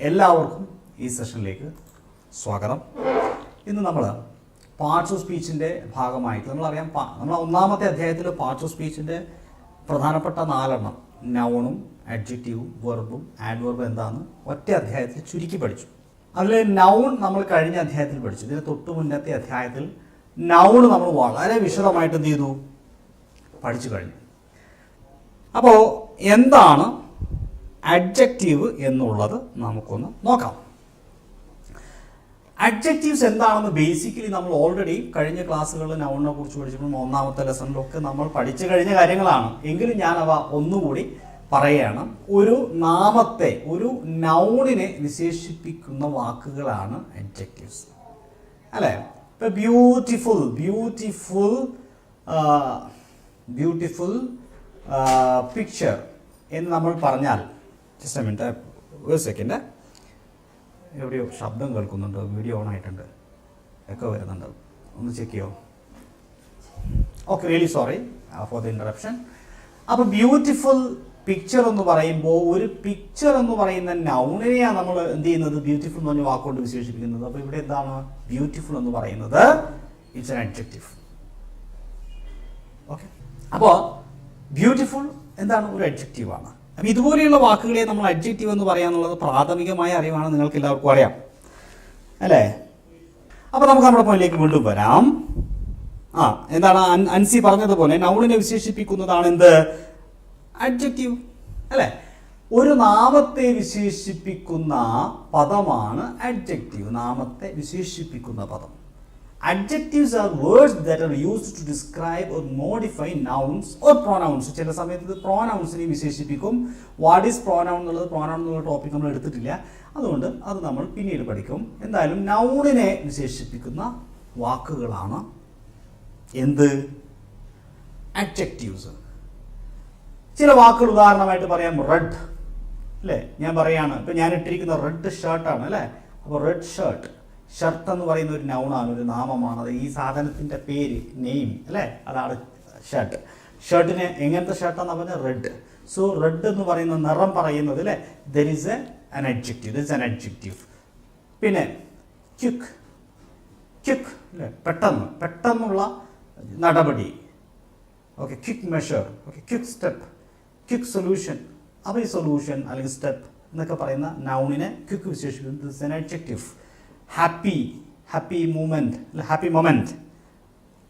എല്ലാവർക്കും ഈ സെഷനിലേക്ക് സ്വാഗതം. ഇന്ന് നമ്മൾ പാർട്സ് ഓഫ് സ്പീച്ചിൻ്റെ ഭാഗമായിട്ട് നമ്മളറിയാം, നമ്മൾ ഒന്നാമത്തെ അധ്യായത്തിൽ പാർട്സ് ഓഫ് സ്പീച്ചിൻ്റെ പ്രധാനപ്പെട്ട 4 നൗണും അഡ്ജക്റ്റീവും വെർബും ആഡ്വർബും എന്താണെന്ന് ഒറ്റ അധ്യായത്തിൽ ചുരുക്കി പഠിച്ചു. അതിൽ നൗൺ നമ്മൾ കഴിഞ്ഞ അധ്യായത്തിൽ പഠിച്ചു. ഇതിന് തൊട്ട് മുന്നത്തെ അധ്യായത്തിൽ നൗൺ നമ്മൾ വളരെ വിശദമായിട്ട് എന്ത് ചെയ്തു, പഠിച്ചു കഴിഞ്ഞു. അപ്പോൾ എന്താണ് അഡ്ജക്റ്റീവ് എന്നുള്ളത് നമുക്കൊന്ന് നോക്കാം. അഡ്ജക്റ്റീവ്സ് എന്താണെന്ന് ബേസിക്കലി നമ്മൾ ഓൾറെഡി കഴിഞ്ഞ ക്ലാസ്സുകളിൽ നൗണിനെ കുറിച്ച് പഠിച്ചപ്പോൾ ഒന്നാമത്തെ ലെസണിലൊക്കെ നമ്മൾ പഠിച്ചു കഴിഞ്ഞ കാര്യങ്ങളാണ്. എങ്കിലും ഞാൻ അവ ഒന്നുകൂടി പറയുകയാണ്. ഒരു നാമത്തെ, ഒരു നൗണിനെ വിശേഷിപ്പിക്കുന്ന വാക്കുകളാണ് അഡ്ജക്റ്റീവ്സ്, അല്ലേ? ഇപ്പം ബ്യൂട്ടിഫുൾ പിക്ചർ എന്ന് നമ്മൾ പറഞ്ഞാൽ, ജസ്റ്റ് എ മിനിറ്റ്, ഒരു സെക്കൻഡ്, എവിടെയോ ശബ്ദം കേൾക്കുന്നുണ്ട്, വീഡിയോ ഓൺ ആയിട്ടുണ്ട്, ഒക്കെ വരുന്നുണ്ട്, ഒന്ന് ചെക്ക് ചെയ്യോ? Okay, really sorry for the interruption. അപ്പോൾ ബ്യൂട്ടിഫുൾ പിക്ചർ എന്ന് പറയുമ്പോൾ, ഒരു പിക്ചർ എന്ന് പറയുന്ന നൗണിനെയാണ് നമ്മൾ എന്ത് ചെയ്യുന്നത്, ബ്യൂട്ടിഫുൾ എന്ന് പറഞ്ഞ വാക്കുകൊണ്ട് വിശേഷിപ്പിക്കുന്നത്. അപ്പോൾ ഇവിടെ എന്താണ് ബ്യൂട്ടിഫുൾ എന്ന് പറയുന്നത്? It's an adjective. ഓക്കെ, അപ്പോൾ ബ്യൂട്ടിഫുൾ എന്താണ്? ഒരു അഡ്ജക്റ്റീവാണ്. അപ്പം ഇതുപോലെയുള്ള വാക്കുകളെ നമ്മൾ അഡ്ജക്റ്റീവ് എന്ന് പറയാന്നുള്ളത് പ്രാഥമികമായ അറിവാണ്, നിങ്ങൾക്ക് എല്ലാവർക്കും അറിയാം, അല്ലേ? അപ്പോൾ നമുക്ക് നമ്മുടെ പോയിന്റിലേക്ക് വീണ്ടും വരാം. എന്താണ് അൻസി പറഞ്ഞതുപോലെ നൗണിനെ വിശേഷിപ്പിക്കുന്നതാണ് എന്ത്? അഡ്ജക്റ്റീവ്, അല്ലേ? ഒരു നാമത്തെ വിശേഷിപ്പിക്കുന്ന പദമാണ് അഡ്ജക്റ്റീവ്. നാമത്തെ വിശേഷിപ്പിക്കുന്ന പദം. Adjectives are words that are used to describe or modify nouns or pronouns. ചില സമയത്ത് ഇത് പ്രോനൗൺസിനെ വിശേഷിപ്പിക്കും. വാട്ട് ഈസ് പ്രോനൗൺ എന്നുള്ളത്, പ്രോനൗൺ എന്നുള്ള ടോപ്പിക് നമ്മൾ എടുത്തിട്ടില്ല, അതുകൊണ്ട് അത് നമ്മൾ പിന്നീട് പഠിക്കും. എന്തായാലും നൗണിനെ വിശേഷിപ്പിക്കുന്ന വാക്കുകളാണ് എന്ത്? അഡ്ജക്റ്റീവ്സ്. ചില വാക്കുകൾ ഉദാഹരണമായിട്ട് പറയാം. റെഡ്, അല്ലേ? ഞാൻ പറയാണ്, ഇപ്പം ഞാൻ ഇട്ടിരിക്കുന്ന റെഡ് ഷർട്ടാണ്, അല്ലേ? അപ്പോൾ റെഡ് ഷർട്ട്, ഷർട്ട് എന്ന് പറയുന്ന ഒരു നൗണാണ്, ഒരു നാമമാണ്. അത് ഈ സാധനത്തിൻ്റെ പേര്, നെയിം, അല്ലേ? അതാണ് ഷർട്ട്. ഷർട്ടിന് എങ്ങനത്തെ ഷർട്ടാന്ന് പറഞ്ഞാൽ റെഡ്. സോ റെഡ് എന്ന് പറയുന്ന നിറം പറയുന്നത്, അല്ലേ? There is an adjective. This an adjective. പിന്നെ ക്വിക്ക്, അല്ലേ? പെട്ടെന്നുള്ള നടപടി. Okay, quick measure, okay, quick step, quick solution. അപ്പോൾ ഈ സൊല്യൂഷൻ അല്ലെങ്കിൽ സ്റ്റെപ്പ് എന്നൊക്കെ പറയുന്ന നൗണിനെ ക്വിക്ക് വിശേഷിപ്പിക്കുന്നത് this an adjective. Happy moment,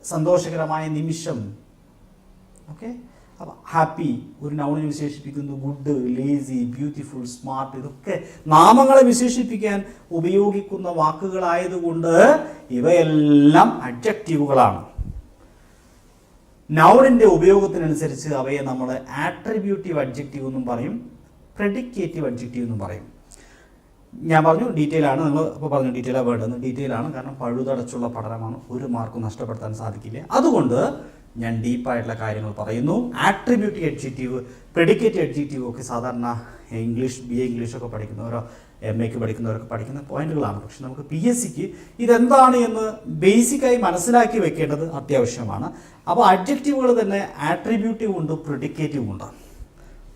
സന്തോഷകരമായ നിമിഷം. ഓക്കെ, അപ്പോൾ ഹാപ്പി ഒരു നൗണിനെ വിശേഷിപ്പിക്കുന്നു. ഗുഡ്, ലേസി, ബ്യൂട്ടിഫുൾ, സ്മാർട്ട്, ഇതൊക്കെ നാമങ്ങളെ വിശേഷിപ്പിക്കാൻ ഉപയോഗിക്കുന്ന വാക്കുകളായതുകൊണ്ട് ഇവയെല്ലാം അഡ്ജക്റ്റീവുകളാണ്. നൗണിൻ്റെ ഉപയോഗത്തിനനുസരിച്ച് അവയെ നമ്മൾ ആട്രിബ്യൂട്ടീവ് അഡ്ജക്റ്റീവ് എന്നും പറയും, പ്രെഡിക്കേറ്റീവ് അഡ്ജക്റ്റീവ് എന്നും പറയും. ഞാൻ പറഞ്ഞു ഡീറ്റെയിൽ ആണ്, നിങ്ങൾ ഇപ്പോൾ പറഞ്ഞു ഡീറ്റെയിലാണ് വേണ്ടത്. ഡീറ്റെയിൽ ആണ്, കാരണം പഴുതടച്ചുള്ള പഠനമാണ്, ഒരു മാർക്കും നഷ്ടപ്പെടുത്താൻ സാധിക്കില്ല. അതുകൊണ്ട് ഞാൻ ഡീപ്പായിട്ടുള്ള കാര്യങ്ങൾ പറയുന്നു. ആട്രിബ്യൂട്ടീവ് അഡ്ജക്റ്റീവ്, പ്രെഡിക്കേറ്റീവ് അഡ്ജക്റ്റീവ് ഒക്കെ സാധാരണ ഇംഗ്ലീഷ്, BA ഇംഗ്ലീഷൊക്കെ പഠിക്കുന്നവരോ MA പഠിക്കുന്നവരൊക്കെ പഠിക്കുന്ന പോയിന്റുകളാണ്. പക്ഷെ നമുക്ക് PSCക്ക് ഇതെന്താണ് എന്ന് ബേസിക്കായി മനസ്സിലാക്കി വെക്കേണ്ടത് അത്യാവശ്യമാണ്. അപ്പോൾ അഡ്ജക്റ്റീവുകൾ തന്നെ ആട്രിബ്യൂട്ടീവ് ഉണ്ട്, പ്രെഡിക്കേറ്റീവ് ഉണ്ട്.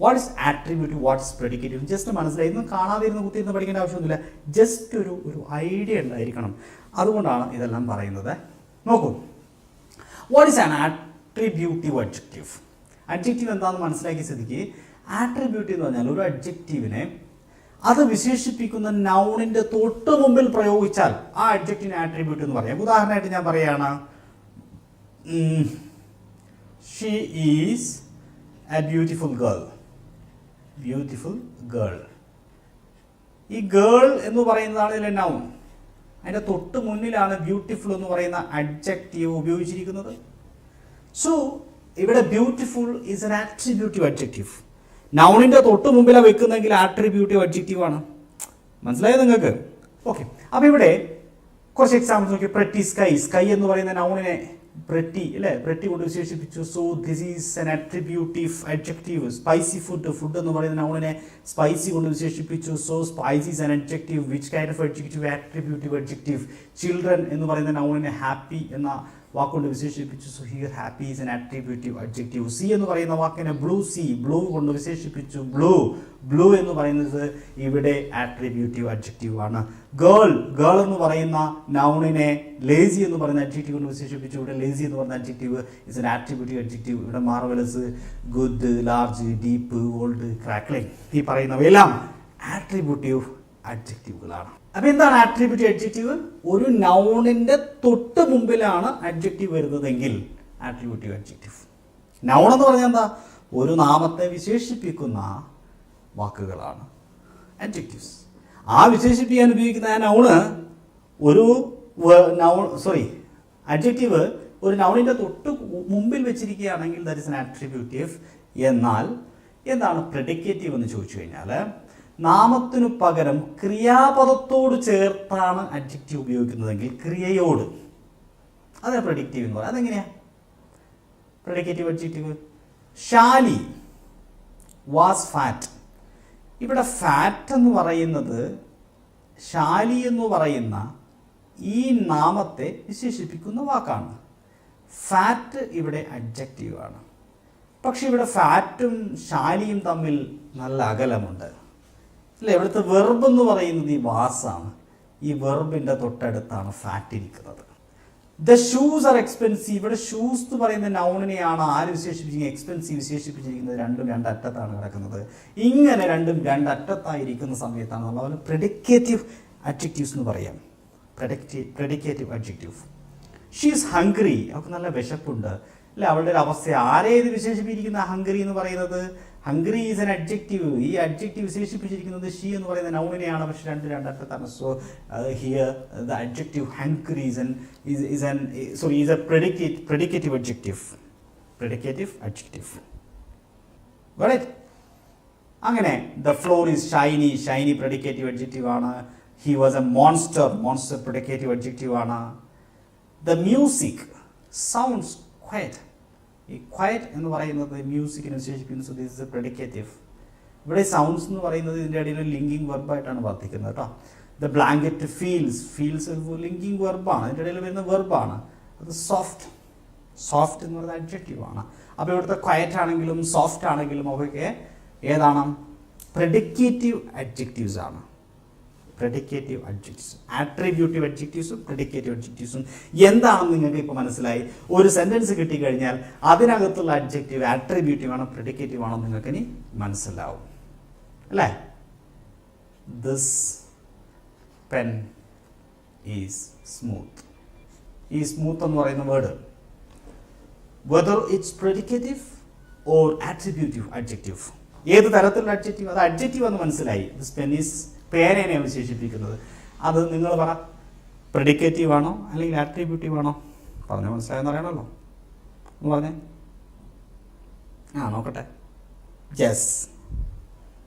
What is attributive, what is predicative just മനസ്സിലായി. ഇന്ന് കാണാതിരുന്ന് കുത്തിയിരുന്ന് പഠിക്കേണ്ട ആവശ്യമൊന്നുമില്ല. ജസ്റ്റ് ഒരു ഐഡിയ ഉണ്ടായിരിക്കണം. അതുകൊണ്ടാണ് ഇതെല്ലാം പറയുന്നത്. നോക്കൂ, what is an attributive adjective? Adjective എന്താണെന്ന് മനസ്സിലാക്കിയ സ്ഥിതിക്ക് ആട്രിബ്യൂട്ടീവ് എന്ന് പറഞ്ഞാൽ ഒരു അഡ്ജക്റ്റീവിനെ അത് വിശേഷിപ്പിക്കുന്ന നൗണിൻ്റെ തൊട്ട് മുമ്പിൽ പ്രയോഗിച്ചാൽ ആ അഡ്ജക്റ്റീവിനെ ആട്രിബ്യൂട്ട് എന്ന് പറയാം. ഉദാഹരണമായിട്ട് ഞാൻ പറയുകയാണ്, she is A beautiful girl. ഈ ഗേൾ എന്ന് പറയുന്നതാണ് ഇതിലെ നൗൺ. അതിൻ്റെ തൊട്ട് മുന്നിലാണ് ബ്യൂട്ടിഫുൾ എന്ന് പറയുന്ന അഡ്ജക്റ്റീവ് ഉപയോഗിച്ചിരിക്കുന്നത്. സോ ഇവിടെ beautiful is an attributive adjective. നൗണിൻ്റെ തൊട്ട് മുമ്പിലാണ് വെക്കുന്നെങ്കിൽ ആട്രിബ്യൂട്ടീവ് അഡ്ജക്റ്റീവ് ആണ്. മനസ്സിലായോ നിങ്ങൾക്ക്? ഓക്കെ, അപ്പോൾ ഇവിടെ കുറച്ച് എക്സാമ്പിൾസ് നോക്കി. പ്രെറ്റി, സ്കൈ എന്ന് പറയുന്ന നൗണിനെ പ്രെറ്റി, അല്ലേ? പ്രെറ്റി കൊണ്ട് വിശേഷിപ്പിച്ചു. So this is an attributive adjective. Spicy food എന്ന് പറയുന്ന നൗണിനെ സ്പൈസി കൊണ്ട് വിശേഷിപ്പിച്ചു. So spicy is an adjective. Which kind of adjective? Attributive adjective. Children എന്ന് പറയുന്ന നൗണിനെ ഹാപ്പി എന്ന വാക്കുകൊണ്ട് വിശേഷിപ്പിച്ചു. So here happy is an attributive adjective. സി എന്ന് പറയുന്ന വാക്കിനെ ബ്ലൂ സീ, ബ്ലൂ കൊണ്ട് വിശേഷിപ്പിച്ചു. ബ്ലൂ, ബ്ലൂ എന്ന് പറയുന്നത് ഇവിടെ ആട്രിബ്യൂട്ടീവ് അഡ്ജക്റ്റീവ് ആണ്. ഗേൾ, ഗേൾ എന്ന് പറയുന്ന നൗണിനെ ലേസി എന്ന് പറയുന്ന അഡ്ജക്റ്റീവ് കൊണ്ട് വിശേഷിപ്പിച്ചു. ഇവിടെ ലേസി എന്ന് പറയുന്ന adjective is an attributive adjective. ഇവിടെ marvellous, good, large, deep, old, crackling ഈ പറയുന്നവയെല്ലാം ആട്രിബ്യൂട്ടീവ് അഡ്ജക്റ്റീവുകളാണ്. അപ്പൊ എന്താണ് ആട്രിബ്യൂട്ടീവ് അഡ്ജക്റ്റീവ്? ഒരു നൗണിന്റെ തൊട്ട് മുമ്പിലാണ് അഡ്ജക്റ്റീവ് വരുന്നതെങ്കിൽ ആട്രിബ്യൂട്ടീവ് അഡ്ജക്റ്റീവ്. നൗൺ എന്ന് പറഞ്ഞാൽ എന്താ? ഒരു നാമത്തെ വിശേഷിപ്പിക്കുന്ന വാക്കുകളാണ് അഡ്ജക്റ്റീവ്സ്. ആ വിശേഷിപ്പിക്കാൻ ഉപയോഗിക്കുന്ന ആ നൗണ് ഒരു അഡ്ജക്റ്റീവ് ഒരു നൗണിന്റെ തൊട്ട് മുമ്പിൽ വെച്ചിരിക്കുകയാണെങ്കിൽ ദാറ്റ് ഇസ് എൻ ആട്രിബ്യൂട്ടീവ്. എന്നാൽ എന്താണ് പ്രെഡിക്കേറ്റീവ് എന്ന് ചോദിച്ചു കഴിഞ്ഞാൽ നാമത്തിനു പകരം ക്രിയാപദത്തോട് ചേർത്താണ് അഡ്ജക്റ്റീവ് ഉപയോഗിക്കുന്നതെങ്കിൽ ക്രിയയോട്, അതാണ് പ്രെഡിക്റ്റീവ് എന്ന് പറയുന്നത്. അതെങ്ങനെയാ പ്രെഡിക്കേറ്റീവ് അഡ്ജക്റ്റീവ്? Shali was fat. ഇവിടെ ഫാറ്റ് എന്ന് പറയുന്നത് ഷാലി എന്ന് പറയുന്ന ഈ നാമത്തെ വിശേഷിപ്പിക്കുന്ന വാക്കാണ്. ഫാറ്റ് ഇവിടെ അഡ്ജക്റ്റീവ് ആണ്. പക്ഷെ ഇവിടെ ഫാറ്റും ഷാലിയും തമ്മിൽ നല്ല അകലമുണ്ട് അല്ലേ? ഇവിടുത്തെ വെർബ് എന്ന് പറയുന്നത് ഈ വാസാണ്. ഈ വെർബിൻ്റെ തൊട്ടടുത്താണ് ഫാറ്റ് ഇരിക്കുന്നത്. The shoes are expensive. ഇവിടെ ഷൂസ് എന്ന് പറയുന്ന നൗണിനെയാണ് ആര് വിശേഷിപ്പിച്ചിരിക്കുന്നത്? എക്സ്പെൻസീവ് വിശേഷിപ്പിച്ചിരിക്കുന്നത്. രണ്ടും രണ്ടറ്റത്താണ് കിടക്കുന്നത്. ഇങ്ങനെ രണ്ടും രണ്ടറ്റത്തായിരിക്കുന്ന സമയത്താണ് നമ്മൾ അവന് പ്രെഡിക്കേറ്റീവ് അഡ്ജക്റ്റീവ്സ് എന്ന് പറയാം. പ്രെഡിക്കേറ്റീവ് അഡ്ജക്റ്റീവ്. She is hungry. അവൾക്ക് നല്ല വിശപ്പുണ്ട് അല്ലെ? അവളുടെ ഒരു അവസ്ഥ ആരെ ഇത് വിശേഷിപ്പിച്ചിരിക്കുന്ന ഹംഗ്രി എന്ന് പറയുന്നത്? Hungry is an adjective. ഈ അഡ്ജക്റ്റീവ് വിശേഷിപ്പിച്ചിരിക്കുന്നത് ഷീ എന്ന് പറയുന്ന നൗണിനെയാണ്. പക്ഷെ രണ്ടറ്റത്താണ്. So here the adjective hungry is a predicative adjective. Predicative adjective. അങ്ങനെ the floor is shiny. Shiny predicative adjective ആണ്. He was a monster. Monster predicative adjective ആണ്. The music sounds quiet. ഈ ക്വയറ്റ് എന്ന് പറയുന്നത് മ്യൂസിക്കിനെ വിശേഷിപ്പിക്കുന്നു. So this is a predicative. ഇവിടെ sounds എന്ന് പറയുന്നത് ഇതിൻ്റെ ഇടയിൽ ലിങ്കിങ് വെർബായിട്ടാണ് വർത്തിക്കുന്നത് കേട്ടോ. The blanket feels. Feels linking വെർബാണ്. അതിൻ്റെ ഇടയിൽ വരുന്ന വെർബാണ്. അത് സോഫ്റ്റ്. സോഫ്റ്റ് എന്ന് പറയുന്നത് അഡ്ജക്റ്റീവ് ആണ്. അപ്പോൾ ഇവിടുത്തെ ക്വയറ്റ് ആണെങ്കിലും സോഫ്റ്റ് ആണെങ്കിലും അവയൊക്കെ ഏതാണ്? പ്രെഡിക്കേറ്റീവ് അഡ്ജക്റ്റീവ്സ് ആണ്. പ്രെഡിക്കേറ്റീവ് അഡ്ജക്റ്റീവ്സ്. ആട്രിബ്യൂട്ടീവ് അഡ്ജക്റ്റീവ്സും പ്രെഡിക്കേറ്റീവ് അഡ്ജക്റ്റീവ്സും എന്താണെന്ന് നിങ്ങൾക്ക് ഇപ്പോൾ മനസ്സിലായി. ഒരു സെൻറ്റൻസ് കിട്ടിക്കഴിഞ്ഞാൽ അതിനകത്തുള്ള അഡ്ജക്റ്റീവ് ആട്രിബ്യൂട്ടീവ് ആണോ പ്രെഡിക്കേറ്റീവ് ആണോ നിങ്ങൾക്ക് ഇനി മനസ്സിലാവും അല്ലേ? This pen is smooth. ഈ സ്മൂത്ത് എന്ന് പറയുന്ന word whether it's predicative or attributive adjective, ഏത് തരത്തിലുള്ള അഡ്ജക്റ്റീവ്? അത് അഡ്ജക്റ്റീവ് എന്ന് മനസ്സിലായി. ദിസ് പെൻ ഈസ് പേനയെ വിശേഷിപ്പിക്കുന്നത്. അത് നിങ്ങൾ പറ, പ്രെഡിക്കേറ്റീവ് ആണോ അല്ലെങ്കിൽ ആട്രിബ്യൂട്ടീവ് ആണോ? പറഞ്ഞ മനസ്സിലായെന്ന് അറിയണമല്ലോ. എന്ന് പറഞ്ഞേ. നോക്കട്ടെ. യെസ്.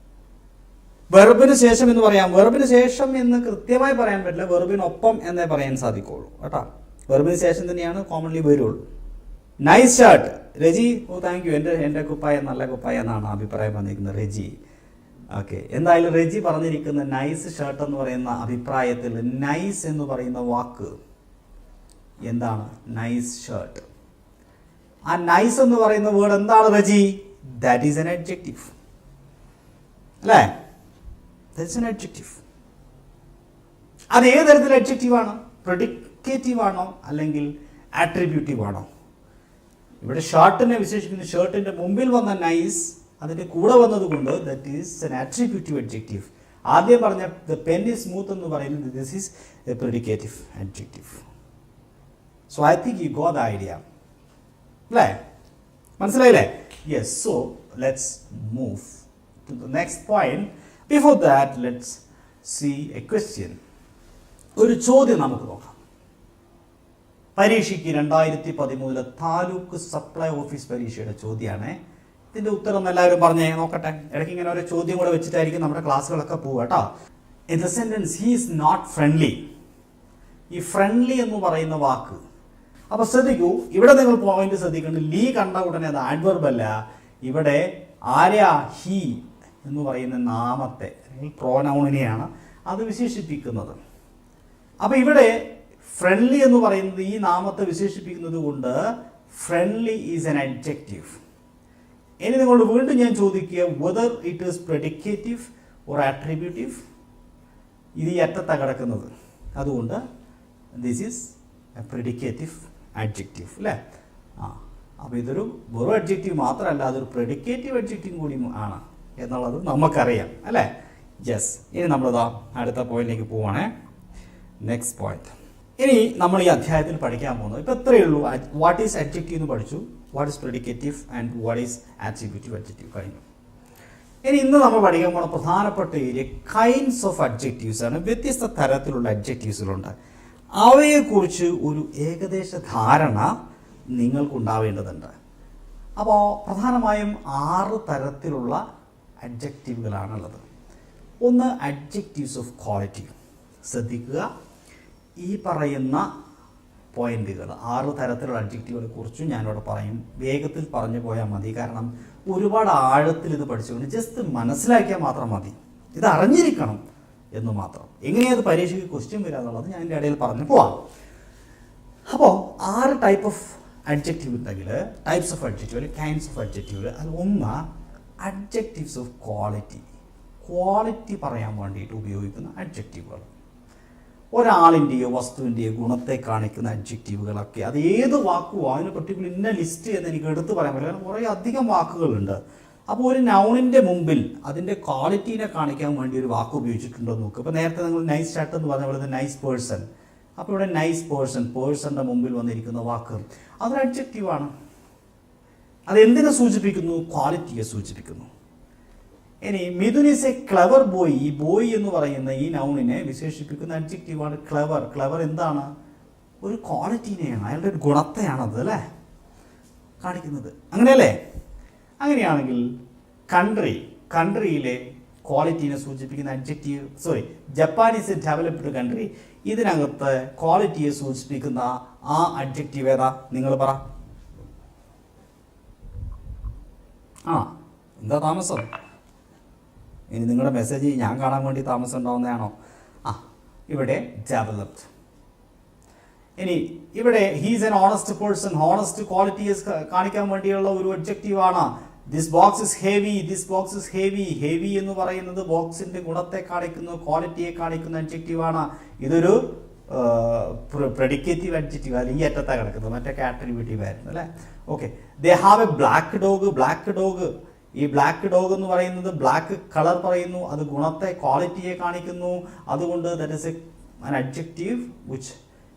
വെർബിന് ശേഷം എന്ന് പറയാം. വെർബിന് ശേഷം എന്ന് കൃത്യമായി പറയാൻ പറ്റില്ല. വെർബിനൊപ്പം എന്നേ പറയാൻ സാധിക്കുള്ളൂ കേട്ടോ. വെർബിന് ശേഷം തന്നെയാണ് കോമൺലി വരുള്ളൂ. Nice shirt. Raji, thank you. എൻ്റെ കുപ്പായ നല്ല കുപ്പായ എന്നാണ് അഭിപ്രായം വന്നിരിക്കുന്നത് രജി. ഓക്കെ, എന്തായാലും റെജി പറഞ്ഞിരിക്കുന്ന നൈസ് ഷർട്ട് എന്ന് പറയുന്ന അഭിപ്രായത്തിൽ നൈസ് എന്ന് പറയുന്ന വാക്ക് എന്താണ്? Nice shirt. ആ നൈസ് എന്ന് പറയുന്ന വേർഡ് എന്താണ് Reji? That is an adjective അല്ലേ? That's an adjective. അത് ഏത് തരത്തിലുള്ള അഡ്ജക്റ്റീവ് ആണ്? പ്രെഡിക്കേറ്റീവ് ആണോ അല്ലെങ്കിൽ ആട്രിബ്യൂട്ടീവ് ആണോ? ഇവിടെ ഷർട്ടിനെ വിശേഷിക്കുന്ന ഷർട്ടിന്റെ മുമ്പിൽ വന്ന നൈസ് അതിൻ്റെ കൂടെ വന്നതുകൊണ്ട് that is an attributive adjective. ആദ്യം പറഞ്ഞ ദ പെൻ ഈസ് സ്മൂത്ത് എന്ന് പറയുന്നത് this is a predicative adjective. So I think you got the idea അല്ലേ? മനസ്സിലായില്ലേ? Yes. So let's move to the next point. Before that let's see a question. ഒരു ചോദ്യം നമുക്ക് നോക്കാം. പരീക്ഷയ്ക്ക് 2013 താലൂക്ക് സപ്ലൈ ഓഫീസ് പരീക്ഷയുടെ ചോദ്യമാണ്. ഇതിൻ്റെ ഉത്തരം എല്ലാവരും പറഞ്ഞേ നോക്കട്ടെ. ഇടയ്ക്ക് ഇങ്ങനെ ഓരോ ചോദ്യം കൂടെ വെച്ചിട്ടായിരിക്കും നമ്മുടെ ക്ലാസ്സുകളൊക്കെ പോവുക കേട്ടോ. In the sentence he is not friendly. ഈ ഫ്രണ്ട്ലി എന്ന് പറയുന്ന വാക്ക്, അപ്പോൾ ശ്രദ്ധിക്കൂ, ഇവിടെ നിങ്ങൾ പോയിന്റ് ശ്രദ്ധിക്കേണ്ടത് ലീ കണ്ട ഉടനെ അത് ആഡ്വർബ് അല്ല. ഇവിടെ ആരാ? ഹി എന്ന് പറയുന്ന നാമത്തെ അല്ലെങ്കിൽ പ്രോനൗണിനെയാണ് അത് വിശേഷിപ്പിക്കുന്നത്. അപ്പോൾ ഇവിടെ ഫ്രണ്ട്ലി എന്ന് പറയുന്നത് ഈ നാമത്തെ വിശേഷിപ്പിക്കുന്നത് കൊണ്ട് ഫ്രണ്ട്ലി ഈസ് എൻ അഡ്ജക്റ്റീവ്. ഇനി നിങ്ങളോട് വീണ്ടും ഞാൻ ചോദിക്കുക, whether it is predicative or attributive. ഇത് ഈ അറ്റത്താണ് കിടക്കുന്നത്, അതുകൊണ്ട് this is a predicative adjective അല്ലേ. അപ്പോൾ ഇതൊരു വെറും അഡ്ജക്റ്റീവ് മാത്രമല്ല, അതൊരു പ്രെഡിക്കേറ്റീവ് അഡ്ജക്റ്റീവ് കൂടി ആണ് എന്നുള്ളത് നമുക്കറിയാം അല്ലേ. യെസ്. ഇനി നമ്മളിതാ അടുത്ത പോയിന്റിലേക്ക് പോവാണേ. Next point. ഇനി നമ്മൾ ഈ അധ്യായത്തിൽ പഠിക്കാൻ പോകുന്നത് ഇപ്പോൾ എത്രയേ ഉള്ളൂ. വാട്ട് ഈസ് അഡ്ജക്റ്റീവ് എന്ന് പഠിച്ചു, what is predicative and what is attributive adjective കഴിഞ്ഞു. ഇനി ഇന്ന് നമ്മൾ പഠിക്കാൻ പോകുന്ന പ്രധാനപ്പെട്ട ഏരിയ കൈൻഡ്സ് ഓഫ് അഡ്ജക്റ്റീവ്സ് ആണ്. വ്യത്യസ്ത തരത്തിലുള്ള അഡ്ജക്റ്റീവ്സുകളുണ്ട്. അവയെക്കുറിച്ച് ഒരു ഏകദേശ ധാരണ നിങ്ങൾക്കുണ്ടാവേണ്ടതുണ്ട്. അപ്പോൾ പ്രധാനമായും 6 തരത്തിലുള്ള അഡ്ജക്റ്റീവുകളാണുള്ളത്. ഒന്ന് അഡ്ജക്റ്റീവ്സ് ഓഫ് ക്വാളിറ്റി. ശ്രദ്ധിക്കുക, ഈ പറയുന്ന പോയിന്റുകൾ 6 തരത്തിലുള്ള അഡ്ജക്റ്റീവുകളെ കുറിച്ചും ഞാനിവിടെ പറയും. വേഗത്തിൽ പറഞ്ഞു പോയാൽ മതി, കാരണം ഒരുപാട് ആഴത്തിൽ ഇത് പഠിച്ചുകൊണ്ട് ജസ്റ്റ് മനസ്സിലാക്കിയാൽ മാത്രം മതി. ഇത് അറിഞ്ഞിരിക്കണം എന്ന് മാത്രം. എങ്ങനെയത് പരീക്ഷയ്ക്ക് ക്വസ്റ്റ്യൻ വരിക എന്നുള്ളത് ഞാൻ എൻ്റെ ഇടയിൽ പറഞ്ഞു പോവാം. അപ്പോൾ 6 ടൈപ്പ് ഓഫ് അഡ്ജക്റ്റീവ് ഉണ്ടെങ്കിൽ, ടൈപ്സ് ഓഫ് അഡ്ജക്റ്റീവ് അല്ലെങ്കിൽ കൈൻഡ്സ് ഓഫ് അഡ്ജക്റ്റീവ്, അത് ഒന്ന് അഡ്ജക്റ്റീവ്സ് ഓഫ് ക്വാളിറ്റി. ക്വാളിറ്റി പറയാൻ വേണ്ടിയിട്ട് ഉപയോഗിക്കുന്ന അഡ്ജക്റ്റീവുകൾ. ഒരാളിൻ്റെയോ വസ്തുവിൻ്റെയോ ഗുണത്തെ കാണിക്കുന്ന അഡ്ജക്റ്റീവുകളൊക്കെ, അത് ഏത് വാക്കുമോ അതിന് പർട്ടിക്കുലർ ഇന്ന ലിസ്റ്റ് എന്ന് എനിക്ക് എടുത്ത് പറയാൻ പറ്റില്ല, കാരണം കുറേ അധികം വാക്കുകളുണ്ട്. അപ്പോൾ ഒരു നൗണിൻ്റെ മുമ്പിൽ അതിൻ്റെ ക്വാളിറ്റീനെ കാണിക്കാൻ വേണ്ടി ഒരു വാക്ക് ഉപയോഗിച്ചിട്ടുണ്ടോ എന്ന് നോക്കുക. ഇപ്പോൾ നേരത്തെ നിങ്ങൾ നൈസ് ഷർട്ട് എന്ന് പറഞ്ഞ പോലെ നൈസ് പേഴ്സൺ. അപ്പോൾ ഇവിടെ നൈസ് പേഴ്സൺ, പേഴ്സൻ്റെ മുമ്പിൽ വന്നിരിക്കുന്ന വാക്ക് അതൊരു അഡ്ജക്റ്റീവാണ്. അതെന്തിനെ സൂചിപ്പിക്കുന്നു? ക്വാളിറ്റിയെ സൂചിപ്പിക്കുന്നു. ഇനി Mithun is A clever boy. ഈ ബോയ് എന്ന് പറയുന്ന ഈ നൗണിനെ വിശേഷിപ്പിക്കുന്ന അഡ്ജക്റ്റീവാണ് ക്ലവർ. ക്ലവർ എന്താണ്? ഒരു ക്വാളിറ്റീനെയാണ്, അയാളുടെ ഒരു ഗുണത്തെയാണത് അല്ലേ കാണിക്കുന്നത്. അങ്ങനെയല്ലേ? അങ്ങനെയാണെങ്കിൽ കൺട്രി, കൺട്രിയിലെ ക്വാളിറ്റീനെ സൂചിപ്പിക്കുന്ന adjective, Japan is A developed country. ഇതിനകത്ത് ക്വാളിറ്റിയെ സൂചിപ്പിക്കുന്ന ആ അഡ്ജക്റ്റീവ് ഏതാ? നിങ്ങൾ പറ. എന്താ താമസം? ഇനി നിങ്ങളുടെ മെസ്സേജ് ഞാൻ കാണാൻ വേണ്ടി താമസം ഉണ്ടാവുന്നതാണോ? ഇവിടെ ഡെവലപ്ഡ്. ഇനി ഇവിടെ he's an honest person. Honest qualities കാണിക്കാൻ വേണ്ടിയുള്ള ഒരു അഡ്ജക്റ്റീവാണ്. This box is heavy. This box is heavy. Heavy എന്ന് പറയുന്നത് ബോക്സിന്റെ ഗുണത്തെ കാണിക്കുന്ന, ക്വാളിറ്റിയെ കാണിക്കുന്ന അഡ്ജക്റ്റീവാണ്. ഇതൊരു പ്രെഡിക്കേറ്റീവ് അഡ്ജക്റ്റീവ് അല്ല, ഈ അറ്റത്താ കിടക്കുന്നത്, മറ്റൊക്കെ ആട്രിബ്യൂട്ടീവ് ആയിരുന്നു അല്ലേ. Okay. They have A black dog. Black dog, ഈ ബ്ലാക്ക് ഡോഗ് എന്ന് പറയുന്നത് ബ്ലാക്ക് കളർ പറയുന്നു, അത് ഗുണത്തെ, ക്വാളിറ്റിയെ കാണിക്കുന്നു. അതുകൊണ്ട് that is an adjective which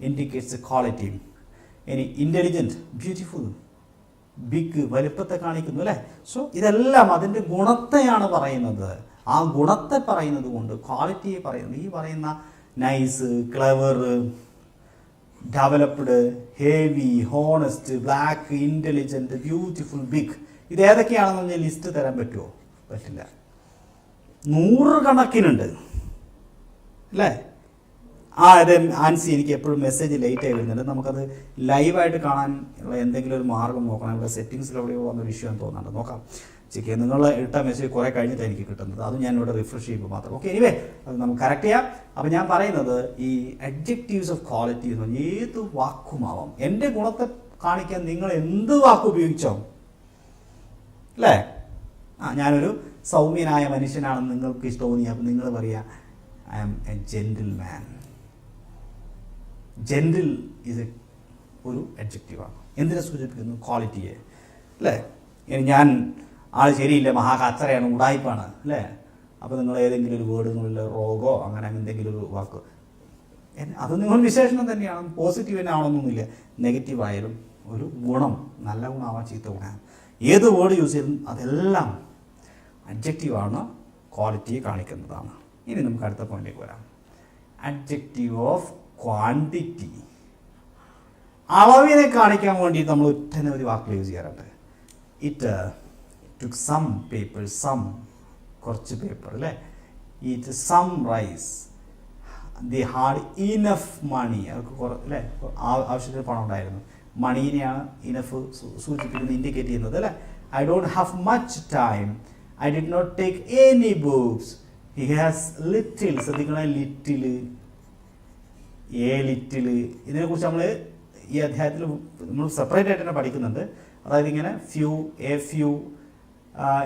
indicates the quality. ഇനി ഇൻ്റലിജൻറ്റ്, ബ്യൂട്ടിഫുൾ, ബിഗ്, വലുപ്പത്തെ കാണിക്കുന്നു അല്ലേ. സോ ഇതെല്ലാം അതിൻ്റെ ഗുണത്തെയാണ് പറയുന്നത്. ആ ഗുണത്തെ പറയുന്നത് കൊണ്ട് ക്വാളിറ്റിയെ പറയുന്നത്. ഈ പറയുന്ന nice, clever, developed, heavy, honest, black, intelligent, beautiful, big, ഇതേതൊക്കെയാണെന്ന് ലിസ്റ്റ് തരാൻ പറ്റുമോ? പറ്റില്ല. 100 കണക്കിനുണ്ട് അല്ലേ. അതെ ആൻസി, എനിക്ക് എപ്പോഴും മെസ്സേജ് ലേറ്റ് ആയി വരുന്നുണ്ട്. നമുക്കത് ലൈവായിട്ട് കാണാൻ ഉള്ള എന്തെങ്കിലും ഒരു മാർഗം നോക്കണം. ഇവിടെ സെറ്റിങ്സിൽ എവിടെയോ വന്നൊരു ഇഷ്യൂ എന്ന് തോന്നുന്നുണ്ട്. നോക്കാം, ചെക്ക് ചെയ്യാം. നിങ്ങൾ ഇട്ട മെസ്സേജ് കുറേ കഴിഞ്ഞിട്ട് എനിക്ക് കിട്ടുന്നത്, അതും ഞാൻ ഇവിടെ റിഫ്രഷ് ചെയ്യുമ്പോൾ മാത്രം. ഓക്കെ, എനിവേ അത് നമുക്ക് കറക്റ്റ് ചെയ്യാം. അപ്പോൾ ഞാൻ പറയുന്നത് ഈ അഡ്ജക്റ്റീവ്സ് ഓഫ് ക്വാളിറ്റി എന്ന് പറഞ്ഞാൽ ഏത് വാക്കുമാവാം. എൻ്റെ ഗുണത്തെ കാണിക്കാൻ നിങ്ങൾ എന്ത് വാക്ക് ഉപയോഗിച്ചോ അല്ലേ. ഞാനൊരു സൗമ്യനായ മനുഷ്യനാണെന്ന് നിങ്ങൾക്ക് ഇഷ്ടം തോന്നി, അപ്പോൾ നിങ്ങൾ പറയുക I am a gentleman. Gentle ഇത് ഒരു അഡ്ജക്റ്റീവാണ്. എന്തിനെ സൂചിപ്പിക്കുന്നു? ക്വാളിറ്റിയെ അല്ലേ. ഇനി ഞാൻ ആൾ ശരിയില്ല, മഹാകച്ചറയാണ്, ഉടായ്പാണ് അല്ലേ. അപ്പോൾ നിങ്ങൾ ഏതെങ്കിലും ഒരു വേർഡുകളിൽ റോഗോ അങ്ങനെ എന്തെങ്കിലും ഒരു വാക്ക്, അത് നിങ്ങൾ വിശേഷണം തന്നെയാണ്. പോസിറ്റീവ് തന്നെ ആവണമെന്നൊന്നുമില്ല. നെഗറ്റീവ് ആയാലും ഒരു ഗുണം, നല്ല ഗുണമാവാം, ചീത്ത ഗുണം, ഏത് വേർഡ് യൂസ് ചെയ്തും അതെല്ലാം അഡ്ജക്റ്റീവാണ്, ക്വാളിറ്റിയെ കാണിക്കുന്നതാണ്. ഇനി നമുക്ക് അടുത്ത പോയിന്റിലേക്ക് വരാം. Adjective of quantity. അളവിനെ കാണിക്കാൻ വേണ്ടി നമ്മൾ ഒറ്റനവധി വാക്കുകൾ യൂസ് ചെയ്യാറുണ്ട്. It took some paper, some കുറച്ച് പേപ്പർ അല്ലേ. It some rice. They had enough money, അവർക്ക് അല്ലേ ആവശ്യത്തിന് പണം ഉണ്ടായിരുന്നു. മണീനെയാണ് ഇനഫ് സൂചിപ്പിക്കുന്നത്, ഇൻഡിക്കേറ്റ് ചെയ്യുന്നത് അല്ലേ. I don't have much time. I did not take any books. He has little. ശ്രദ്ധിക്കണേ, ലിറ്റിൽ. എ ലിറ്റിൽ, ഇതിനെക്കുറിച്ച് നമ്മൾ ഈ അധ്യായത്തിൽ നമ്മൾ സെപ്പറേറ്റ് ആയിട്ട് തന്നെ പഠിക്കുന്നുണ്ട്. അതായത് ഇങ്ങനെ ഫ്യൂ, എ ഫ്യൂ,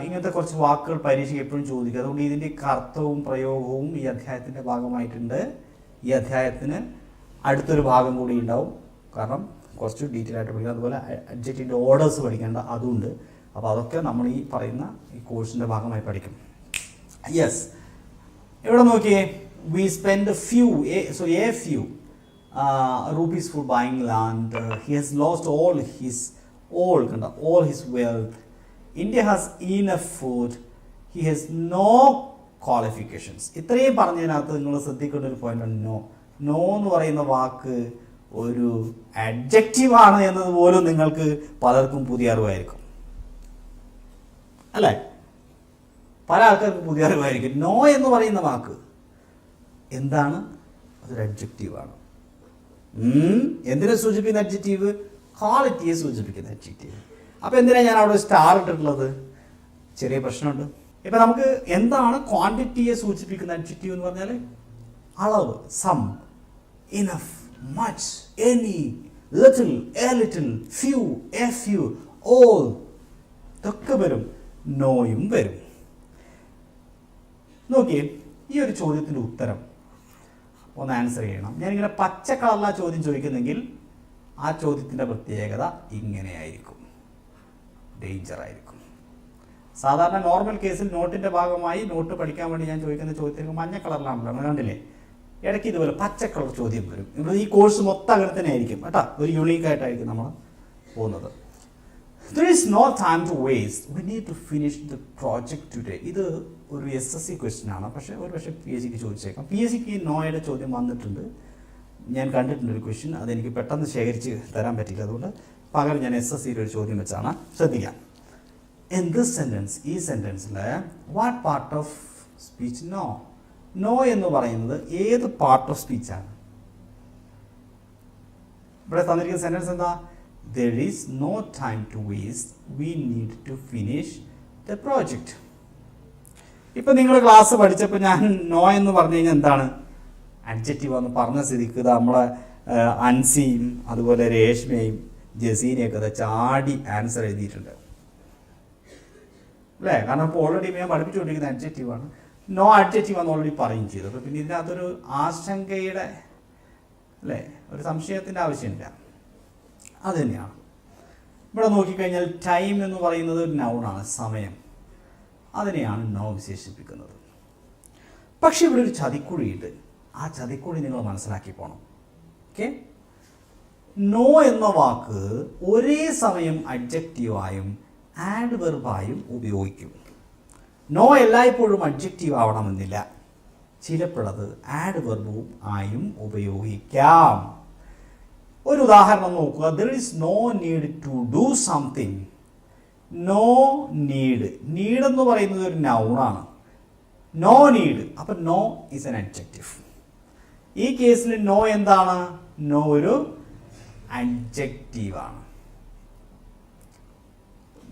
ഇങ്ങനത്തെ കുറച്ച് വാക്കുകൾ പരീക്ഷയ്ക്ക് എപ്പോഴും ചോദിക്കുക. അതുകൊണ്ട് ഇതിൻ്റെ അർത്ഥവും പ്രയോഗവും ഈ അധ്യായത്തിൻ്റെ ഭാഗമായിട്ടുണ്ട്. ഈ അധ്യായത്തിന് അടുത്തൊരു ഭാഗം കൂടി ഉണ്ടാവും, കാരണം കുറച്ച് ഡീറ്റെയിൽ ആയിട്ട് പഠിക്കണം. അതുപോലെ അഡ്ജക്റ്റീവിൻ്റെ ഓർഡേഴ്സ് പഠിക്കേണ്ട അതുണ്ട്. അപ്പോൾ അതൊക്കെ നമ്മൾ ഈ പറയുന്ന ഈ കോഴ്സിൻ്റെ ഭാഗമായി പഠിക്കും. യെസ്, ഇവിടെ നോക്കിയേ, we spend few, a few rupees for buying land. He has lost all his wealth. India has enough food. He has no qualifications. ഇത്രയും പറഞ്ഞതിനകത്ത് നിങ്ങൾ ശ്രദ്ധിക്കേണ്ട ഒരു പോയിന്റാണ് നോ. നോ എന്ന് പറയുന്ന വാക്ക് ഒരു അഡ്ജക്റ്റീവാണ് എന്നത് പോലും നിങ്ങൾക്ക് പലർക്കും പുതിയ അറിവായിരിക്കും, അല്ലേ? പല ആൾക്കാർക്കും പുതിയ അറിവായിരിക്കും. നോ എന്ന് പറയുന്ന വാക്ക് എന്താണ്? അതൊരു അഡ്ജക്റ്റീവാണ്. എന്തിനെ സൂചിപ്പിക്കുന്ന അഡ്ജക്റ്റീവ്? ക്വാളിറ്റിയെ സൂചിപ്പിക്കുന്ന അഡ്ജക്റ്റീവ്. അപ്പോൾ എന്തിനാണ് ഞാൻ അവിടെ സ്റ്റാർ ഇട്ടിട്ടുള്ളത്? ചെറിയ പ്രശ്നമുണ്ട്. ഇപ്പം നമുക്ക് എന്താണ് ക്വാണ്ടിറ്റിയെ സൂചിപ്പിക്കുന്ന അഡ്ജക്റ്റീവ് എന്ന് പറഞ്ഞാൽ? അളവ്, some, enough, much, any, little, a little, few, a few, all, ഇതൊക്കെ വരും. നോയും വരും. നോക്കിയേ, ഈ ഒരു ചോദ്യത്തിൻ്റെ ഉത്തരം ഒന്ന് ആൻസർ ചെയ്യണം. ഞാനിങ്ങനെ പച്ച കളറിലാ ചോദ്യം ചോദിക്കുന്നെങ്കിൽ ആ ചോദ്യത്തിൻ്റെ പ്രത്യേകത ഇങ്ങനെയായിരിക്കും, ഡേഞ്ചർ ആയിരിക്കും. സാധാരണ നോർമൽ കേസിൽ നോട്ടിൻ്റെ ഭാഗമായി നോട്ട് പഠിക്കാൻ വേണ്ടി ഞാൻ ചോദിക്കുന്ന ചോദ്യത്തിന് മഞ്ഞ കളറിലാണല്ലോ, കണ്ടില്ലേ? ഇടയ്ക്ക് ഇതുപോലെ പച്ച കളർ ചോദ്യം വരും. ഇവിടെ ഈ കോഴ്സ് മൊത്തം അങ്ങനെ തന്നെ ആയിരിക്കും കേട്ടോ, ഒരു യൂണീക്കായിട്ടായിരിക്കും നമ്മൾ പോകുന്നത്. There is no time to waste. We need to finish the project today. ഇത് ഒരു SSC ക്വസ്റ്റ്യൻ ആണ്, പക്ഷേ PSC ചോദിച്ചേക്കാം. PSCക്ക് നോയുടെ ചോദ്യം വന്നിട്ടുണ്ട്, ഞാൻ കണ്ടിട്ടുണ്ട് ഒരു ക്വസ്റ്റ്യൻ. അതെനിക്ക് പെട്ടെന്ന് ശേഖരിച്ച് തരാൻ പറ്റില്ല, അതുകൊണ്ട് പകരം ഞാൻ SSCയുടെ ഒരു ചോദ്യം വെച്ചാണ്. ശ്രദ്ധിക്കാം. In this sentence, ഈ സെൻറ്റൻസിൽ what part of speech no? No എന്ന് പറയുന്നത് ഏത് പാർട്ട് ഓഫ് സ്പീച്ചാണ്? ഇവിടെ തന്നിരിക്കുന്ന സെൻറ്റൻസ് എന്താ? There is no time to waste. We need to finish the project. ഇപ്പം നിങ്ങൾ ക്ലാസ് പഠിച്ചപ്പോൾ ഞാൻ നോ എന്ന് പറഞ്ഞു കഴിഞ്ഞാൽ എന്താണ്? അഡ്ജക്റ്റീവ് എന്ന് പറഞ്ഞ സ്ഥിതിക്ക് നമ്മളെ അൻസിയും അതുപോലെ രേഷ്മയും ജസീനെയൊക്കെ ചാടി ആൻസർ എഴുതിയിട്ടുണ്ട്, അല്ലേ? കാരണം ഇപ്പോൾ ഓൾറെഡി ഞാൻ പഠിപ്പിച്ചുകൊണ്ടിരിക്കുന്ന അഡ്ജക്റ്റീവാണ്. നോ അഡ്ജക്റ്റീവാന്ന് ഓൾറെഡി പറയുകയും ചെയ്തു. അപ്പോൾ പിന്നെ ഇതിനകത്തൊരു ആശങ്കയുടെ, അല്ലേ, ഒരു സംശയത്തിൻ്റെ ആവശ്യമില്ല. അത് തന്നെയാണ് ഇവിടെ നോക്കിക്കഴിഞ്ഞാൽ ടൈം എന്ന് പറയുന്നത് ഒരു നൗണാണ്, സമയം. അതിനെയാണ് നോ വിശേഷിപ്പിക്കുന്നത്. പക്ഷെ ഇവിടെ ഒരു ചതിക്കുഴിയുണ്ട്. ആ ചതിക്കുഴി നിങ്ങൾ മനസ്സിലാക്കി പോകണം. ഓക്കെ, നോ എന്ന വാക്ക് ഒരേ സമയം അഡ്ജക്റ്റീവായും ആഡ്വെർബായും ഉപയോഗിക്കും. നോ എല്ലായ്പ്പോഴും അഡ്ജക്റ്റീവ് ആവണമെന്നില്ല, ചിലപ്പോഴത് ആഡ്വെർബും ആയും ഉപയോഗിക്കാം. ഒരു ഉദാഹരണം നോക്കുക. There is no need to do something. No need. Need എന്ന് പറയുന്നത് ഒരു നൗണാണ്. No need. അപ്പം നോ ഈസ് എൻ അഡ്ജക്റ്റീവ്. ഈ കേസിൽ നോ എന്താണ്? നോ ഒരു അഡ്ജക്റ്റീവാണ്.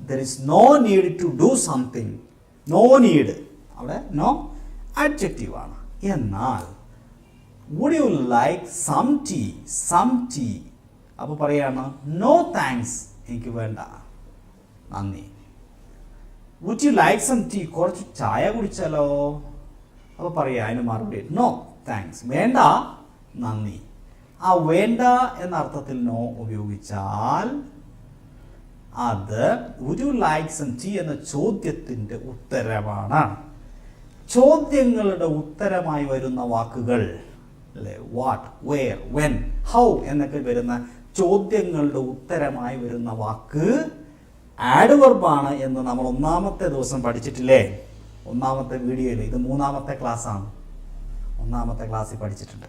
There is no need to do something. No need. അവിടെ നോ അഡ്ജക്റ്റീവാണ്. എന്നാൽ would you like some tea? Some tea. അപ്പോൾ പറയാണ് നോ താങ്ക്സ്, എനിക്ക് വേണ്ട, നന്ദി. would you like some tea? കുറച്ച് ചായ കുടിച്ചാലോ? അപ്പോൾ പറയാ അതിന് മറുപടി നോ താങ്ക്സ്, വേണ്ട, നന്ദി. ആ വേണ്ട എന്ന അർത്ഥത്തിൽ നോ ഉപയോഗിച്ചാൽ അത് would you like some tea എന്ന ചോദ്യത്തിൻ്റെ ഉത്തരമാണ്. ചോദ്യങ്ങളുടെ ഉത്തരമായി വരുന്ന വാക്കുകൾ, അല്ലേ, വാട്ട്, വെയർ, വെൻ, ഹൗ എന്നൊക്കെ വരുന്ന ചോദ്യങ്ങളുടെ ഉത്തരമായി വരുന്ന വാക്ക് ആഡ്വെർബാണ് എന്ന് നമ്മൾ ഒന്നാമത്തെ ദിവസം പഠിച്ചിട്ടില്ലേ? ഒന്നാമത്തെ വീഡിയോയിൽ. ഇത് മൂന്നാമത്തെ ക്ലാസ്സാണ്. ഒന്നാമത്തെ ക്ലാസ്സിൽ പഠിച്ചിട്ടുണ്ട്.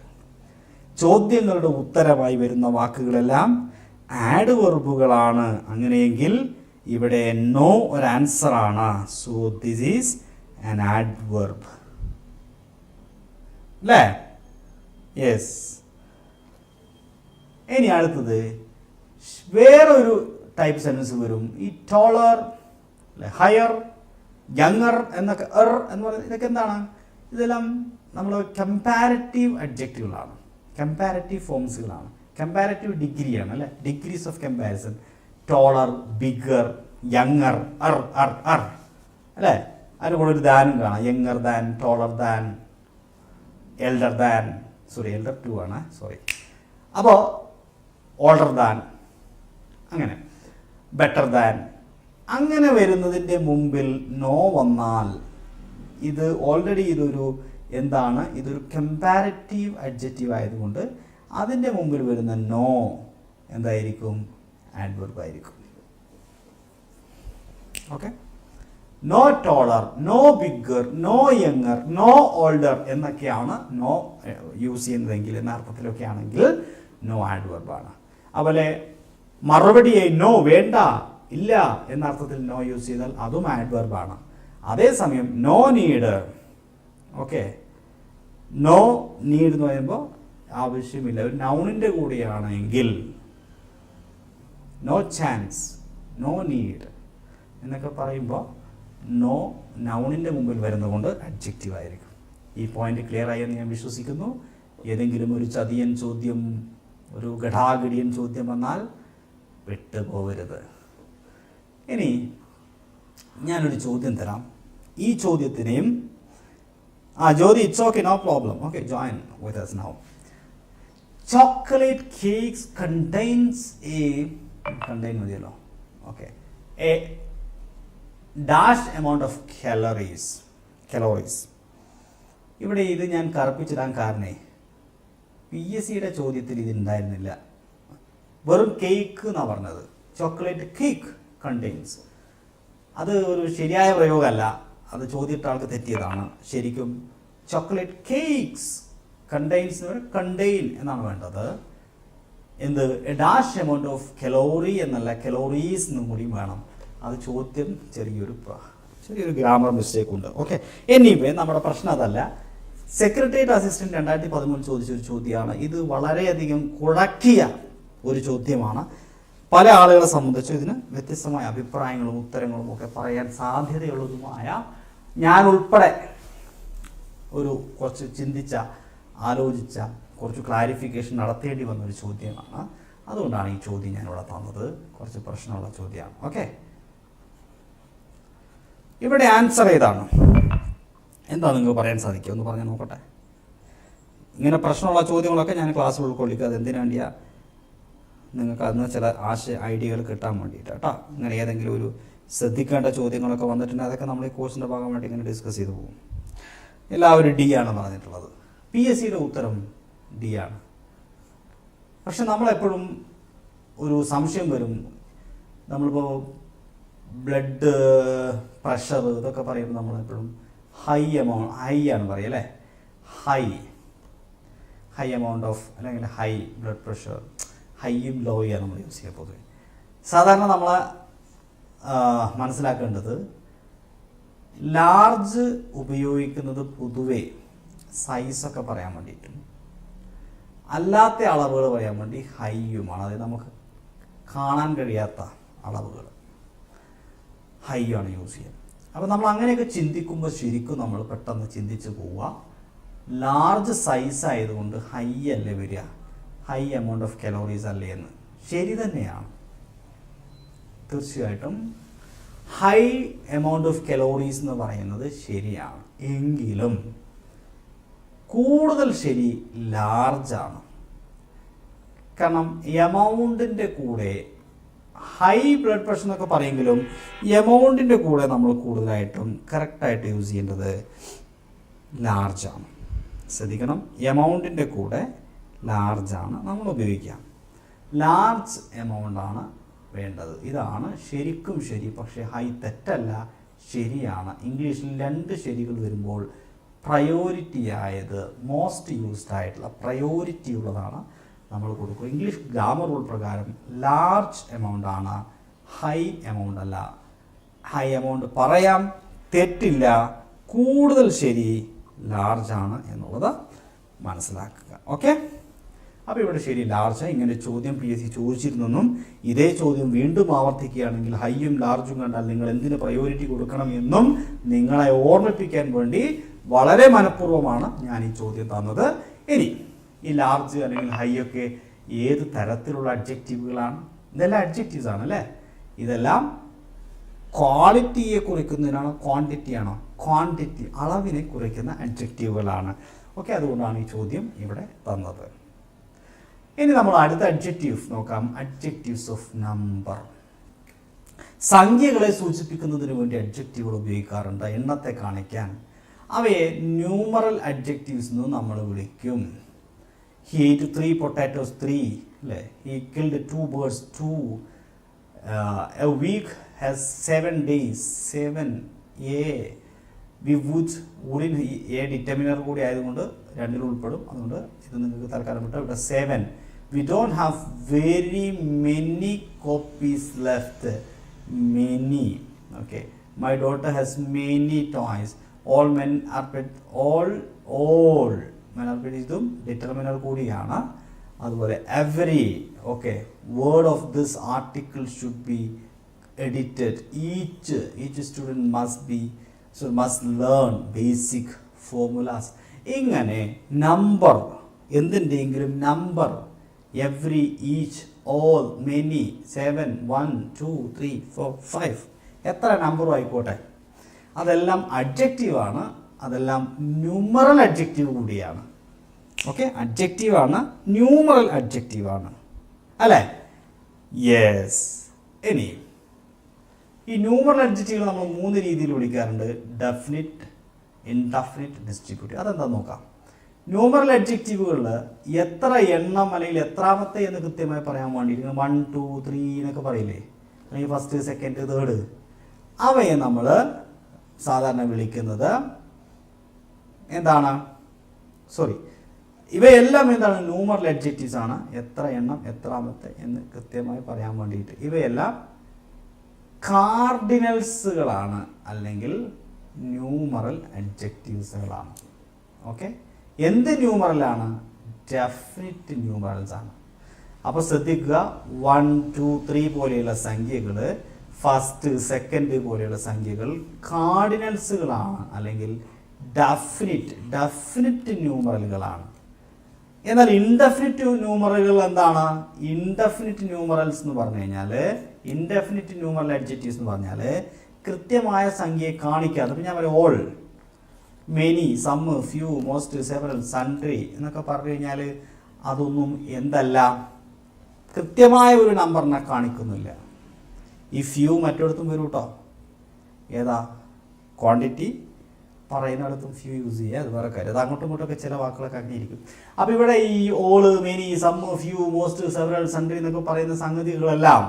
ചോദ്യങ്ങളുടെ ഉത്തരമായി വരുന്ന വാക്കുകളെല്ലാം ആഡ്വെർബുകളാണ്. അങ്ങനെയെങ്കിൽ ഇവിടെ നോ ഒരു ആൻസറാണ്. So this is an adverb. അല്ലേ? യെസ്. ഇനി അടുത്തത് വേറൊരു ടൈപ്പ് സെൻറ്റൻസ് വരും. ഈ ടോളർ, ഹയർ, യങ്ങർ എന്നൊക്കെ, എന്ന് പറയുന്നത് ഇതൊക്കെ എന്താണ്? ഇതെല്ലാം നമ്മൾ കമ്പാരിറ്റീവ് അഡ്ജക്റ്റീവുകളാണ്. കമ്പാരറ്റീവ് ഫോംസുകളാണ്. കമ്പാരറ്റീവ് ഡിഗ്രിയാണ് അല്ലേ, degrees of comparison. ടോളർ, bigger, younger, അല്ലേ, അതിന് കൂടെ ഒരു ദാനും കാണാം. Younger than, ടോളർ than, elder than, elder 2 ആണ്, അപ്പോൾ ഓൾഡർ ദാൻ, അങ്ങനെ ബെറ്റർ ദാൻ, അങ്ങനെ വരുന്നതിൻ്റെ മുമ്പിൽ നോ വന്നാൽ ഇത് ഓൾറെഡി ഇതൊരു എന്താണ്, ഇതൊരു കമ്പാരറ്റീവ് അഡ്ജക്റ്റീവ് ആയതുകൊണ്ട് അതിൻ്റെ മുമ്പിൽ വരുന്ന നോ എന്തായിരിക്കും, ആഡ്വർബ് ആയിരിക്കും. Okay, no taller, no bigger, no younger, no older എന്നൊക്കെയാണ് നോ യൂസ് ചെയ്യുന്നതെങ്കിൽ, എന്ന അർത്ഥത്തിലൊക്കെ ആണെങ്കിൽ നോ ആഡ്വർബാണ്. അതുപോലെ മറുപടിയായി നോ, വേണ്ട, ഇല്ല എന്ന അർത്ഥത്തിൽ നോ യൂസ് ചെയ്താൽ അതും ആഡ്വർബാണ്. അതേസമയം no need, okay, no need എന്ന് പറയുമ്പോൾ ആവശ്യമില്ല, ഒരു നൗണിൻ്റെ കൂടെയാണെങ്കിൽ നോ ചാൻസ്, നോ നീഡ് എന്നൊക്കെ പറയുമ്പോൾ നോ നൗണിൻ്റെ മുമ്പിൽ വരുന്നതുകൊണ്ട് അഡ്ജക്റ്റീവ് ആയിരിക്കും. ഈ പോയിന്റ് ക്ലിയർ ആയി എന്ന് ഞാൻ വിശ്വസിക്കുന്നു. ഏതെങ്കിലും ഒരു ചതിയൻ ചോദ്യം, ഒരു ഘടാഘടിയൻ ചോദ്യം വന്നാൽ വിട്ടുപോകരുത്. ഇനി ഞാനൊരു ചോദ്യം തരാം. ഈ ചോദ്യത്തിനെയും Jyoti, it's okay, no problem, okay, join with us now. Chocolate cakes contains contain മതിയല്ലോ, okay, a dash amount of calories. ഇവിടെ ഇത് ഞാൻ കറുപ്പിച്ചിടാൻ കാരണേ PSCയുടെ ചോദ്യത്തിൽ ഇത് ഉണ്ടായിരുന്നില്ല. വെറും കേക്ക് എന്നാണ് പറഞ്ഞത്. ചോക്ലേറ്റ് കേക്ക് കണ്ടെയ്ൻസ്, അത് ഒരു ശരിയായ പ്രയോഗമല്ല, അത് ചോദ്യട്ട ആൾക്ക് തെറ്റിയതാണ്. ശരിക്കും ചോക്ലേറ്റ് കേക്ക്സ് കണ്ടെയ്ൻസ് കണ്ടെയ്ൻ എന്നാണ് വേണ്ടത്. എന്ത്, A dash amount of calorie എന്നല്ല, കലോറീസ് എന്നും കൂടി വേണം. അത് ചോദ്യം ചെറിയൊരു ഗ്രാമർ മിസ്റ്റേക്ക് ഉണ്ട്. ഓക്കെ, എനിവേ നമ്മുടെ പ്രശ്നം അതല്ല. സെക്രട്ടേറിയറ്റ് അസിസ്റ്റന്റ് 2013 ചോദിച്ചൊരു ചോദ്യമാണ്. ഇത് വളരെയധികം കുഴക്കിയ ഒരു ചോദ്യമാണ്. പല ആളുകളെ സംബന്ധിച്ച് ഇതിന് വ്യത്യസ്തമായ അഭിപ്രായങ്ങളും ഉത്തരങ്ങളും ഒക്കെ പറയാൻ സാധ്യതയുള്ളതുമായ ഞാൻ ഉൾപ്പെടെ കുറച്ച് ആലോചിച്ച കുറച്ച് ക്ലാരിഫിക്കേഷൻ നടത്തേണ്ടി വന്നൊരു ചോദ്യമാണ്. അതുകൊണ്ടാണ് ഈ ചോദ്യം ഞാനിവിടെ തന്നത്. കുറച്ച് പ്രശ്നമുള്ള ചോദ്യമാണ്. ഓക്കെ, ഇവിടെ ആൻസർ ഏതാണ്? എന്താ നിങ്ങൾക്ക് പറയാൻ സാധിക്കുക? ഒന്ന് പറഞ്ഞാൽ നോക്കട്ടെ. ഇങ്ങനെ പ്രശ്നമുള്ള ചോദ്യങ്ങളൊക്കെ ഞാൻ ക്ലാസ്സിൽ ഉൾക്കൊള്ളിക്കുക. അതെന്തിനു വേണ്ടിയാ? നിങ്ങൾക്ക് അതിന് ചില ഐഡിയകൾ കിട്ടാൻ വേണ്ടിയിട്ട് കേട്ടോ. ഇങ്ങനെ ഏതെങ്കിലും ഒരു ശ്രദ്ധിക്കേണ്ട ചോദ്യങ്ങളൊക്കെ വന്നിട്ടുണ്ടെങ്കിൽ അതൊക്കെ നമ്മൾ ഈ കോഴ്സിൻ്റെ ഭാഗമായിട്ട് ഇങ്ങനെ ഡിസ്കസ് ചെയ്തു പോകും. എല്ലാവരും D ആണ് പറഞ്ഞിട്ടുള്ളത്. PSCയുടെ ഉത്തരം D ആണ്. പക്ഷെ നമ്മളെപ്പോഴും ഒരു സംശയം വരും. നമ്മളിപ്പോൾ ബ്ലഡ് പ്രഷർ ഇതൊക്കെ പറയുമ്പോൾ നമ്മളെപ്പോഴും ഹൈ ആണ് പറയുക അല്ലേ. ഹൈ എമൗണ്ട് ഓഫ്, അല്ലെങ്കിൽ ഹൈ ബ്ലഡ് പ്രഷർ, ഹൈയും ലോയാണ് നമ്മൾ യൂസ് ചെയ്യുക പൊതുവെ. സാധാരണ നമ്മൾ മനസ്സിലാക്കേണ്ടത് ലാർജ് ഉപയോഗിക്കുന്നത് പൊതുവെ സൈസൊക്കെ പറയാൻ വേണ്ടിയിട്ടും അല്ലാത്ത അളവുകൾ പറയാൻ വേണ്ടി ഹൈയുമാണ്. അതായത് നമുക്ക് കാണാൻ കഴിയാത്ത അളവുകൾ ഹൈയാണ് യൂസ് ചെയ്യുക. അപ്പോൾ നമ്മൾ അങ്ങനെയൊക്കെ ചിന്തിക്കുമ്പോൾ ശരിക്കും നമ്മൾ പെട്ടെന്ന് ചിന്തിച്ച് പോവുക, ലാർജ് സൈസ് ആയതുകൊണ്ട് ഹൈ അല്ലേ വരിക, ഹൈ എമൗണ്ട് ഓഫ് കലോറീസ് അല്ലേ എന്ന്. ശരി തന്നെയാണ്, തീർച്ചയായിട്ടും ഹൈ എമൗണ്ട് ഓഫ് കലോറീസ് എന്ന് പറയുന്നത് ശരിയാണ്. എങ്കിലും കൂടുതൽ ശരി ലാർജാണ്. കാരണം എമൗണ്ടിൻ്റെ കൂടെ ഹൈ ബ്ലഡ് പ്രഷർ എന്നൊക്കെ പറയുമെങ്കിലും എമൗണ്ടിൻ്റെ കൂടെ നമ്മൾ കൂടുതലായിട്ടും കറക്റ്റായിട്ട് യൂസ് ചെയ്യേണ്ടത് ലാർജാണ്. ശ്രദ്ധിക്കണം, എമൗണ്ടിൻ്റെ കൂടെ ലാർജാണ് നമ്മൾ ഉപയോഗിക്കുക. ലാർജ് എമൗണ്ടാണ് വേണ്ടത്. ഇതാണ് ശരിക്കും ശരി. പക്ഷേ ഹൈ തെറ്റല്ല, ശരിയാണ്. ഇംഗ്ലീഷിൽ 2 ശരികൾ വരുമ്പോൾ പ്രയോറിറ്റി ആയത്, മോസ്റ്റ് യൂസ്ഡ് ആയിട്ടുള്ള പ്രയോറിറ്റി ഉള്ളതാണ് നമ്മൾ കൊടുക്കുക. ഇംഗ്ലീഷ് ഗ്രാമർ റൂൾ പ്രകാരം ലാർജ് എമൗണ്ട് ആണ്, ഹൈ എമൗണ്ട് അല്ല. ഹൈ എമൗണ്ട് പറയാം, തെറ്റില്ല, കൂടുതൽ ശരി ലാർജാണ് എന്നുള്ളത് മനസ്സിലാക്കുക. ഓക്കെ, അപ്പോൾ ഇവിടെ ശരി ലാർജ്. ഇങ്ങനെ ചോദ്യം PSC ചോദിച്ചിരുന്നെന്നും ഇതേ ചോദ്യം വീണ്ടും ആവർത്തിക്കുകയാണെങ്കിൽ ഹൈയും ലാർജും കണ്ടാൽ നിങ്ങൾ എന്തിന് പ്രയോറിറ്റി കൊടുക്കണം എന്നും നിങ്ങളെ ഓർമ്മിപ്പിക്കാൻ വേണ്ടി വളരെ മനഃപൂർവ്വമാണ് ഞാൻ ഈ ചോദ്യം തന്നത്. ഇനി ഈ ലാർജ് അല്ലെങ്കിൽ ഹൈ ഒക്കെ ഏത് തരത്തിലുള്ള അഡ്ജക്റ്റീവുകളാണ്? ഇതെല്ലാം അഡ്ജക്റ്റീവ്സ് ആണ് അല്ലേ? ഇതെല്ലാം ക്വാളിറ്റിയെ കുറിക്കുന്നതിനാണോ ക്വാണ്ടിറ്റി ആണോ? ക്വാണ്ടിറ്റി, അളവിനെ കുറിക്കുന്ന അഡ്ജക്റ്റീവുകളാണ്. ഓക്കെ, അതുകൊണ്ടാണ് ഈ ചോദ്യം ഇവിടെ തന്നത്. ഇനി നമ്മൾ അടുത്ത അഡ്ജക്റ്റീവ്സ് നോക്കാം. Adjectives of number. സംഖ്യകളെ സൂചിപ്പിക്കുന്നതിന് വേണ്ടി അഡ്ജക്റ്റീവുകൾ ഉപയോഗിക്കാറുണ്ട് എണ്ണത്തെ കാണിക്കാൻ. അവയെ ന്യൂമറൽ അഡ്ജക്റ്റീവ്സ് എന്ന് നമ്മൾ വിളിക്കും. He ate 3 potatoes, 3. He killed 2 birds, 2. A week has 7 days, 7. We would a determiner കൂടി ആയതുകൊണ്ട് രണ്ടിൽ ഉൾപ്പെടും. അതുകൊണ്ട് ഇത് നിങ്ങൾക്ക് തൽക്കാലം വിട്ടു. ഇവിടെ 7. We don't have very many copies left. Many. Okay. My daughter has many toys. All men are pet. All. Men are pet ഇതും ഡിറ്റർമിനർ കൂടിയാണ്. അതുപോലെ every. Okay. Word of this article should be edited. Each student must learn basic formulas. ഇങ്ങനെ number, എന്തിൻ്റെയെങ്കിലും number, every, each, all, many, 7, 1, 2, 3, 4, 5 എത്ര നമ്പറും ആയിക്കോട്ടെ, അതെല്ലാം അഡ്ജക്റ്റീവാണ്. അതെല്ലാം ന്യൂമറൽ അഡ്ജക്റ്റീവ് കൂടിയാണ്. ഓക്കെ, അഡ്ജക്റ്റീവാണ്, ന്യൂമറൽ അഡ്ജക്റ്റീവാണ് അല്ലേ? യെസ്. ഇനി ഈ ന്യൂമറൽ അഡ്ജക്റ്റീവുകൾ നമ്മൾ 3 രീതിയിൽ വിളിക്കാറുണ്ട്. Definite, indefinite, distributive. അതെന്താ നോക്കാം. ന്യൂമറൽ അഡ്ജക്റ്റീവുകളിൽ എത്ര എണ്ണം അല്ലെങ്കിൽ എത്രാമത്തെ എന്ന് കൃത്യമായി പറയാൻ വേണ്ടിയിട്ട് 1, 2, 3 എന്നൊക്കെ പറയില്ലേ, അല്ലെങ്കിൽ ഫസ്റ്റ്, സെക്കൻഡ്, തേർഡ്, അവയെ നമ്മൾ സാധാരണ വിളിക്കുന്നത് എന്താണ്? ഇവയെല്ലാം എന്താണ്? ന്യൂമറൽ അഡ്ജക്റ്റീവ്സ് ആണ്. എത്ര എണ്ണം, എത്രാമത്തെ എന്ന് കൃത്യമായി പറയാൻ വേണ്ടിയിട്ട്. ഇവയെല്ലാം കാർഡിനൽസുകളാണ് അല്ലെങ്കിൽ ന്യൂമറൽ അഡ്ജക്റ്റീവ്സുകളാണ്. ഓക്കെ, എന്ത് ന്യൂമറലാണ്? ഡെഫിനിറ്റ് ന്യൂമറൽസ് ആണ്. അപ്പോൾ ശ്രദ്ധിക്കുക, 1, 2, 3 പോലെയുള്ള സംഖ്യകൾ, ഫസ്റ്റ്, സെക്കൻഡ് പോലെയുള്ള സംഖ്യകൾ കാർഡിനൽസുകളാണ് അല്ലെങ്കിൽ ഡെഫിനിറ്റ് ന്യൂമറലുകളാണ്. എന്നാൽ ഇൻഡെഫിനിറ്റ് ന്യൂമറലുകൾ എന്താണ്? ഇൻഡെഫിനിറ്റ് ന്യൂമറൽസ് എന്ന് പറഞ്ഞു കഴിഞ്ഞാൽ, ഇൻഡെഫിനിറ്റ് ന്യൂമറൽ അഡ്ജക്റ്റീവ്സ് എന്ന് പറഞ്ഞാൽ കൃത്യമായ സംഖ്യയെ കാണിക്കാതെ, അപ്പം ഞാൻ പറയാം all, many, some, few, most, several, sundry എന്നൊക്കെ പറഞ്ഞു കഴിഞ്ഞാൽ അതൊന്നും എന്തല്ല, കൃത്യമായ ഒരു നമ്പറിനെ കാണിക്കുന്നില്ല. ഈ ഫ്യൂ മറ്റിടത്തും വരും കേട്ടോ. ഏതാ? ക്വാണ്ടിറ്റി പറയുന്നിടത്തും ഫ്യൂ യൂസ് ചെയ്യുക, അത് വേറെ കാര്യം. അത് അങ്ങോട്ടും ഇങ്ങോട്ടൊക്കെ ചില വാക്കുകളൊക്കെ അങ്ങനെ ഇരിക്കും. അപ്പോൾ ഇവിടെ ഈ all, many, some, few, most, several, sundry എന്നൊക്കെ പറയുന്ന സംഗതികളെല്ലാം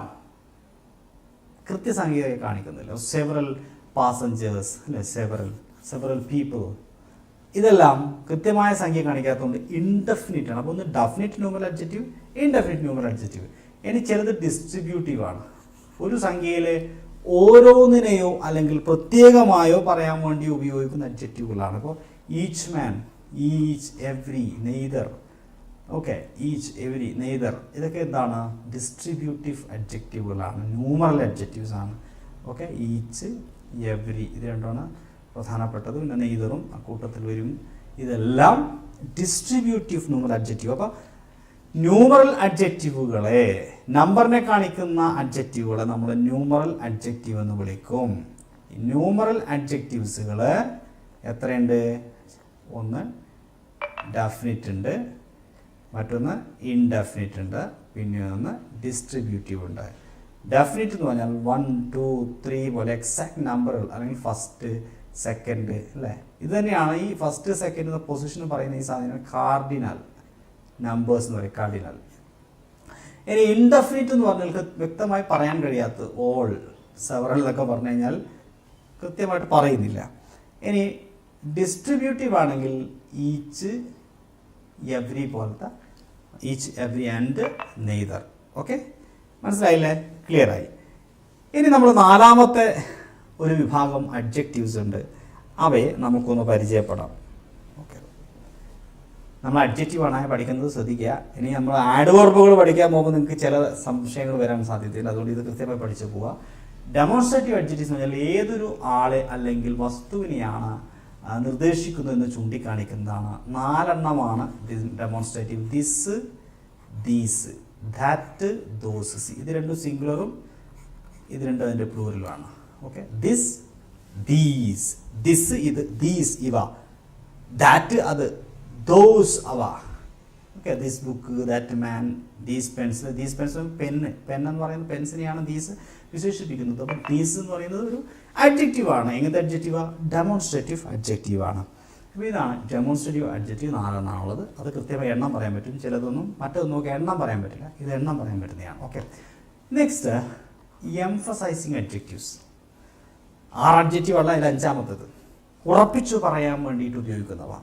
കൃത്യസംഖ്യയെ കാണിക്കുന്നില്ല. സെവറൽ പാസഞ്ചേഴ്സ് അല്ലെ, സെവറൽ പീപ്പിൾ, ഇതെല്ലാം കൃത്യമായ സംഖ്യ കാണിക്കാത്തതുകൊണ്ട് ഇൻഡെഫിനിറ്റ് ആണ്. അപ്പോൾ ഒന്ന് definite numeral adjective, indefinite numeral adjective. ഇനി ചിലത് ഡിസ്ട്രിബ്യൂട്ടീവ് ആണ്. ഒരു സംഖ്യയിലെ ഓരോന്നിനെയോ അല്ലെങ്കിൽ പ്രത്യേകമായോ പറയാൻ വേണ്ടി ഉപയോഗിക്കുന്ന അഡ്ജക്റ്റീവുകളാണ്. അപ്പോൾ each man, each, every, neither. Okay, each, every, neither, ഇതൊക്കെ എന്താണ്? ഡിസ്ട്രിബ്യൂട്ടീവ് അഡ്ജക്റ്റീവുകളാണ്, ന്യൂമറൽ അഡ്ജക്റ്റീവ്സ് ആണ്. ഓക്കെ, ഈച്ച്, എവരി, ഇത് രണ്ടാണ് പ്രധാനപ്പെട്ടത്. പിന്നെ നെയ്തറും അക്കൂട്ടത്തിൽ വരും. ഇതെല്ലാം ഡിസ്ട്രിബ്യൂട്ടീവ് ന്യൂമറൽ അഡ്ജക്റ്റീവ്. അപ്പോൾ ന്യൂമറൽ അഡ്ജക്റ്റീവുകളെ, നമ്പറിനെ കാണിക്കുന്ന അഡ്ജക്റ്റീവുകളെ നമ്മൾ ന്യൂമറൽ അഡ്ജക്റ്റീവ് എന്ന് വിളിക്കും. ന്യൂമറൽ അഡ്ജക്റ്റീവ്സുകൾ എത്രയുണ്ട്? ഒന്ന് ഡെഫിനിറ്റ് ഉണ്ട്, മറ്റൊന്ന് ഇൻഡെഫിനിറ്റ് ഉണ്ട്, പിന്നെ ഒന്ന് ഡിസ്ട്രിബ്യൂട്ടീവ് ഉണ്ട്. ഡെഫിനിറ്റ് എന്ന് പറഞ്ഞാൽ 1, 2, 3 പോലെ എക്സാക്ട് നമ്പറുകൾ, അല്ലെങ്കിൽ ഫസ്റ്റ്, സെക്കൻഡ് അല്ലേ, ഇത് തന്നെയാണ് ഈ ഫസ്റ്റ്, സെക്കൻഡ് എന്ന പൊസിഷൻ പറയുന്ന ഈ സാധനം കാർഡിനൽ നമ്പേഴ്സ് എന്ന് പറയും, കാർഡിനൽ. ഇനി ഇൻഡെഫിനിറ്റ് എന്ന് പറഞ്ഞാൽ വ്യക്തമായി പറയാൻ കഴിയാത്ത, ഓൾ, സെവറൽ എന്നൊക്കെ പറഞ്ഞു കഴിഞ്ഞാൽ കൃത്യമായിട്ട് പറയുന്നില്ല. ഇനി ഡിസ്ട്രിബ്യൂട്ടീവ് ആണെങ്കിൽ ഈച്ച്, എവ്രി പോലത്തെ, each, every and neither. Okay, മനസ്സിലായില്ലേ? ക്ലിയർ ആയി. ഇനി നമ്മൾ നാലാമത്തെ ഒരു വിഭാഗം അഡ്ജക്റ്റീവ്സ് ഉണ്ട്. അവയെ നമുക്കൊന്ന് പരിചയപ്പെടാം. ഓക്കെ, നമ്മൾ അഡ്ജക്റ്റീവാണ് പഠിക്കുന്നത്, ശ്രദ്ധിക്കുക. ഇനി നമ്മൾ ആഡ്വർബുകൾ പഠിക്കാൻ പോകുമ്പോൾ നിങ്ങൾക്ക് ചില സംശയങ്ങൾ വരാൻ സാധ്യതയുണ്ട്. അതുകൊണ്ട് ഇത് കൃത്യമായി പഠിച്ചു പോവുക. ഡെമോൺസ്ട്രേറ്റീവ് അഡ്ജക്റ്റീവ്സ് എന്ന് പറഞ്ഞാൽ ഏതൊരു ആളെ അല്ലെങ്കിൽ വസ്തുവിനെയാണ് നിർദ്ദേശിക്കുന്നു എന്ന് ചൂണ്ടിക്കാണിക്കുന്നതാണ്. 4 demonstrative. This, these, that, those. ഇത് രണ്ടും സിംഗുലറും ഇത് രണ്ടും അതിൻ്റെ പ്ലൂറലുമാണ്. ഓക്കെ, ദിസ്, ദീസ്, ദിസ് ഇത്, ദീസ് ഇവ, ദാറ്റ് അത്, ദോസ് അവ. Okay, this book, that man, these pencil. These pencil pen എന്ന് പറയുന്നത് പെൻസിനെയാണ് ദീസ് വിശേഷിപ്പിക്കുന്നത്. അപ്പം ദീസ് എന്ന് പറയുന്നത് ഒരു അഡ്ജക്റ്റീവാണ്. എങ്ങനത്തെ അഡ്ജക്റ്റീവാണ്? ഡെമോൺസ്ട്രേറ്റീവ് അഡ്ജക്റ്റീവാണ്. അപ്പോൾ ഇതാണ് ഡെമോൺസ്ട്രേറ്റീവ് അഡ്ജക്റ്റീവ്. 4 ഉള്ളത്. അത് കൃത്യമായി എണ്ണം പറയാൻ പറ്റും. ചിലതൊന്നും മറ്റൊന്നും ഒക്കെ എണ്ണം പറയാൻ പറ്റില്ല. ഇത് എണ്ണം പറയാൻ പറ്റുന്നതാണ്. Okay, next emphasising adjectives. 6 adjective ഉള്ള അതിൽ 5ാമത്തേത് ഉറപ്പിച്ചു പറയാൻ വേണ്ടിയിട്ട് ഉപയോഗിക്കുന്നവ.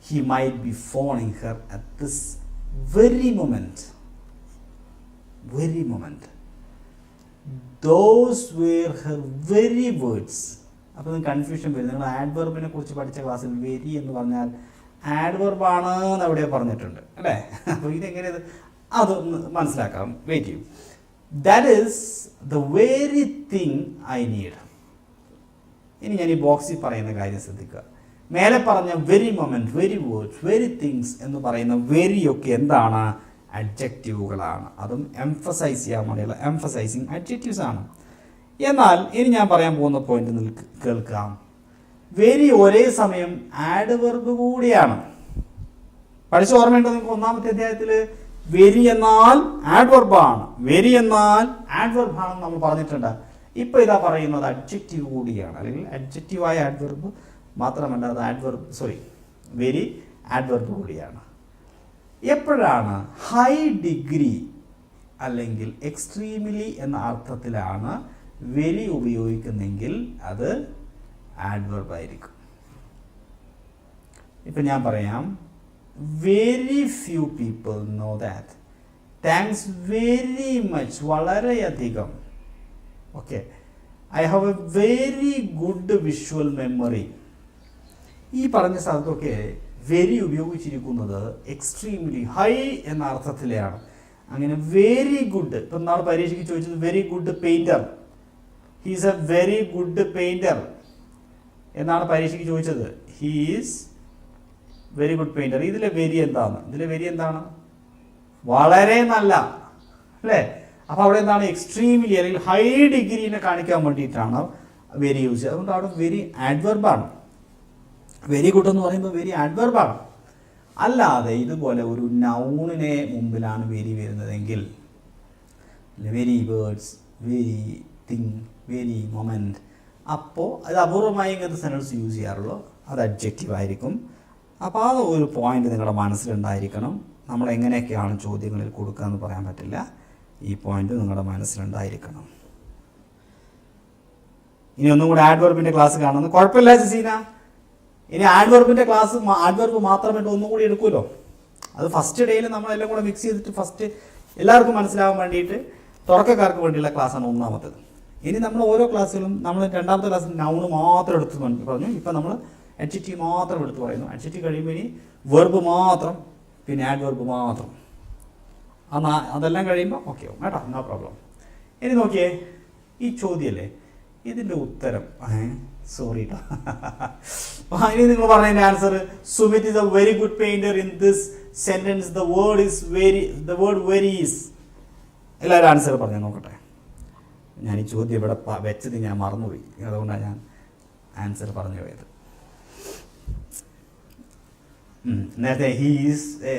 He might be phoning her at this very moment. Very moment. Those were her very words. അപ്പോൾ കൺഫ്യൂഷൻ വരും. നിങ്ങൾ ആഡ്വർബിനെ കുറിച്ച് പഠിച്ച ക്ലാസ്സിൽ വെരി എന്ന് പറഞ്ഞാൽ ആഡ്വർബ് ആണ് എന്ന് അവിടെ പറഞ്ഞിട്ടുണ്ട് അല്ലേ? അപ്പോൾ ഇതെങ്ങനെ അതൊന്ന് മനസ്സിലാക്കാം. വെയിറ്റ് ചെയ്യും. That is the very thing I need. ഇനി ഞാൻ ഈ ബോക്സിൽ പറയുന്ന കാര്യം ശ്രദ്ധിക്കുക. മേലെ പറഞ്ഞ very moment, very words, very things എന്ന് പറയുന്ന വെരിയൊക്കെ എന്താണ്? അഡ്ജക്റ്റീവുകളാണ്. അതും എംഫസൈസ് ചെയ്യാൻ വേണ്ടിയുള്ള എംഫസൈസിങ് അഡ്ജക്റ്റീവ്സ് ആണ്. എന്നാൽ ഇനി ഞാൻ പറയാൻ പോകുന്ന പോയിന്റ് കേൾക്കാം. വെരി ഒരേ സമയം ആഡ്വർബ് കൂടിയാണ്. പഠിച്ച ഓർമ്മയുണ്ടോ നിങ്ങൾക്ക്? 1ാമത്തെ അധ്യായത്തിൽ വെരി എന്നാൽ ആഡ്വർബാണ്, വെരി എന്നാൽ ആഡ്വർബാണെന്ന് നമ്മൾ പറഞ്ഞിട്ടുണ്ട്. ഇപ്പോൾ ഇതാ പറയുന്നത് അഡ്ജക്റ്റീവ് കൂടിയാണ്, അല്ലെങ്കിൽ അഡ്ജക്റ്റീവായ ആഡ്വർബ് മാത്രമല്ല, അത് വെരി ആഡ്വർബ് കൂടിയാണ്. എപ്പോഴാണ്? ഹൈ ഡിഗ്രി അല്ലെങ്കിൽ എക്സ്ട്രീംലി എന്ന അർത്ഥത്തിലാണ് വെരി ഉപയോഗിക്കുന്നെങ്കിൽ അത് ആഡ്വർബ് ആയിരിക്കും. ഇപ്പം ഞാൻ പറയാം, very few people know that. Thanks very much, വളരെയധികം. Okay, I have a very good visual memory. ഈ പറഞ്ഞ സ്ഥലത്തൊക്കെ വെരി ഉപയോഗിച്ചിരിക്കുന്നത് എക്സ്ട്രീംലി ഹൈ എന്ന അർത്ഥത്തിലാണ്. അങ്ങനെ വെരി ഗുഡ്, ഇപ്പം നാളെ പരീക്ഷയ്ക്ക് ചോദിച്ചത് very good painter, he's A very good painter എന്നാണ് പരീക്ഷയ്ക്ക് ചോദിച്ചത്. He's very good painter. ഇതിലെ വെരി എന്താണ്? വളരെ നല്ല അല്ലേ? അപ്പോൾ അവിടെ എന്താണ്? എക്സ്ട്രീംലി അല്ലെങ്കിൽ ഹൈ ഡിഗ്രീനെ കാണിക്കാൻ വേണ്ടിയിട്ടാണ് വെരി യൂസ് ചെയ്യുക. അതുകൊണ്ട് അവിടെ വെരി ആഡ്വർബാണ്. വെരി ഗുഡ് എന്ന് പറയുമ്പോൾ വെരി ആഡ്വർബാണ്. അല്ലാതെ ഇതുപോലെ ഒരു നൗണിനെ മുമ്പിലാണ് വെരി വരുന്നതെങ്കിൽ, very words, very thing, very moment, അപ്പോൾ അത് അപൂർവമായി ഇങ്ങനത്തെ സെൻറ്റൻസ് യൂസ് ചെയ്യാറുള്ളൂ. അത് അഡ്ജക്റ്റീവ് ആയിരിക്കും. അപ്പോൾ ആ ഒരു പോയിന്റ് നിങ്ങളുടെ മനസ്സിലുണ്ടായിരിക്കണം. നമ്മൾ എങ്ങനെയൊക്കെയാണ് ചോദ്യങ്ങളിൽ കൊടുക്കുക എന്ന് പറയാൻ പറ്റില്ല. ഈ പോയിന്റ് നിങ്ങളുടെ മനസ്സിലുണ്ടായിരിക്കണം. ഇനി ഒന്നും കൂടെ ആഡ്വർബിൻ്റെ ക്ലാസ് കാണുന്നു. കുഴപ്പമില്ല ജസീന. ഇനി ആഡ്വർബിൻ്റെ ക്ലാസ് ആഡ്വർബ് മാത്രമായിട്ട് ഒന്നും കൂടി എടുക്കുമല്ലോ. അത് ഫസ്റ്റ് ഡേയിൽ നമ്മളെല്ലാം കൂടെ മിക്സ് ചെയ്തിട്ട് ഫസ്റ്റ് എല്ലാവർക്കും മനസ്സിലാവാൻ വേണ്ടിയിട്ട് തുടക്കക്കാർക്ക് വേണ്ടിയുള്ള ക്ലാസ്സാണ് 1ാമത്തേത്. ഇനി നമ്മൾ ഓരോ ക്ലാസ്സിലും നമ്മൾ 2ാമത്തെ ക്ലാസ്സിൽ നൗണ് മാത്രം എടുത്ത് പറഞ്ഞു. ഇപ്പം നമ്മൾ അഡ്ജക്റ്റീവ് മാത്രം എടുത്ത് പറയുന്നു. അഡ്ജക്റ്റീവ് കഴിയുമ്പോൾ ഇനി വെർബ് മാത്രം, പിന്നെ ആഡ്വർബ് മാത്രം. അതെല്ലാം കഴിയുമ്പോൾ ഓക്കെ ആവും കേട്ടോ, നോ പ്രോബ്ലം. ഇനി നോക്കിയേ, ഈ ചോദ്യമല്ലേ, ഇതിൻ്റെ ഉത്തരം സോറി കേട്ടോ. ഇനി നിങ്ങൾ പറഞ്ഞതിൻ്റെ answer, Sumit is A very good painter. In this sentence the word very is. എല്ലാവരും ആൻസർ പറഞ്ഞാൽ നോക്കട്ടെ. ഞാൻ ഈ ചോദ്യം ഇവിടെ വെച്ചത് ഞാൻ മറന്നുപോയി, അതുകൊണ്ടാണ് ഞാൻ ആൻസർ പറഞ്ഞു പോയത്. നേരത്തെ he is A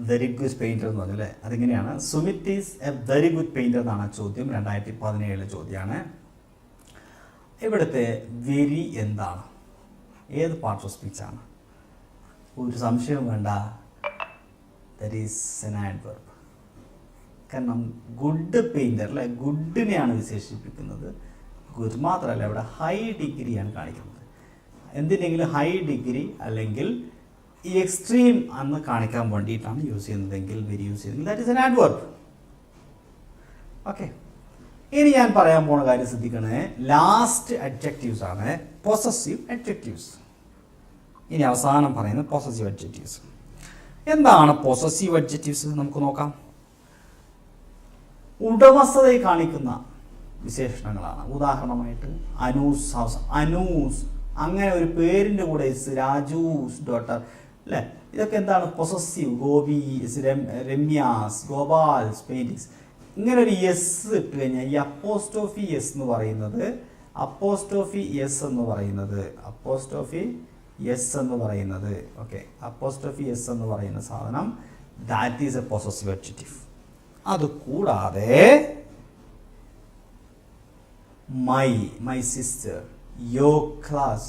very good painter എന്ന് പറഞ്ഞു അല്ലേ? അതിങ്ങനെയാണ്, Sumit is A very good painter എന്നാണ് ചോദ്യം. 2017 ചോദ്യമാണ്. ഇവിടുത്തെ വെരി എന്താണ്? ഏത് പാർട്ട് ഓഫ് സ്പീച്ചാണ്? ഒരു സംശയവും വേണ്ട, ദാറ്റ് ഈസ് എൻ ആഡ്വർബ്. കാരണം ഗുഡ് പെയിൻറ്റർ അല്ലെ, ഗുഡിനെയാണ് വിശേഷിപ്പിക്കുന്നത്. ഗുഡ് മാത്രമല്ല, ഇവിടെ ഹൈ ഡിഗ്രിയാണ് കാണിക്കുന്നത്. എന്തിനെങ്കിലും ഹൈ ഡിഗ്രി അല്ലെങ്കിൽ ഈ എക്സ്ട്രീം എന്ന് കാണിക്കാൻ വേണ്ടിയിട്ടാണ് യൂസ് ചെയ്യുന്നതെങ്കിൽ വെരി യൂസ് ചെയ്യുന്നത്, that is N adverb. Okay, ഇനി ഞാൻ പറയാൻ പോണ കാര്യം ശ്രദ്ധിക്കണേ. ലാസ്റ്റ് അഡ്ജക്റ്റീവ്സ് ആണ് പൊസസീവ് അഡ്ജക്റ്റീവ്സ്. ഇനി അവസാനം പറയുന്നത് പൊസസീവ് അഡ്ജക്റ്റീവ്സ്. എന്താണ് പൊസസീവ് അഡ്ജക്റ്റീവ്സ്? നമുക്ക് നോക്കാം. ഉടമസ്ഥതയെ കാണിക്കുന്ന വിശേഷണങ്ങളാണ്. ഉദാഹരണമായിട്ട് അനൂസ് ഹൗസ്, അനൂസ് അങ്ങനെ ഒരു പേരിൻ്റെ കൂടെ ഇസ്, രാജൂസ് ഡോട്ടർ അല്ലേ, ഇതൊക്കെ എന്താണ് പൊസസീവ്. ഗോപീസ്, രമ്യാസ്, ഗോപാൽസ് പെയിൻറ്റിങ്സ്. ഇങ്ങനെ ഒരു എസ് ഇട്ട് കഴിഞ്ഞാൽ ഈ അപ്പോസ്ട്രോഫി എസ് എന്ന് പറയുന്നത് അപ്പോസ്ട്രോഫി എസ് എന്ന് പറയുന്നത് ഓക്കെ, അപ്പോസ്ട്രോഫി എസ് എന്ന് പറയുന്ന സാധനം that is a possessive adjective. അത് കൂടാതെ my sister, your class,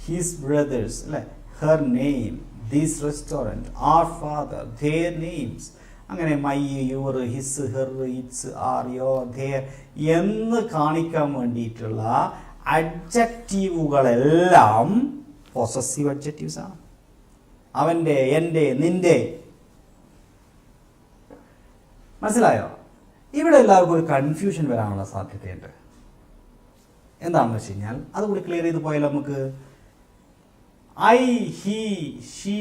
his brothers അല്ലെ, her name, this restaurant, our father, their names, അങ്ങനെ my, your, his, her, its, our, your, their എന്ന് കാണിക്കാൻ വേണ്ടിയിട്ടുള്ള അഡ്ജക്റ്റീവുകളെല്ലാം പൊസസീവ് അഡ്ജക്റ്റീവ്സ് ആണ്. അവൻ്റെ, എൻ്റെ, നിൻ്റെ. മനസ്സിലായോ? ഇവിടെ എല്ലാവർക്കും ഒരു കൺഫ്യൂഷൻ വരാനുള്ള സാധ്യതയുണ്ട്. എന്താണെന്ന് വെച്ച് കഴിഞ്ഞാൽ അതുകൂടി ക്ലിയർ ചെയ്ത് പോയാലോ നമുക്ക്. ഐ, ഹി, ഷീ,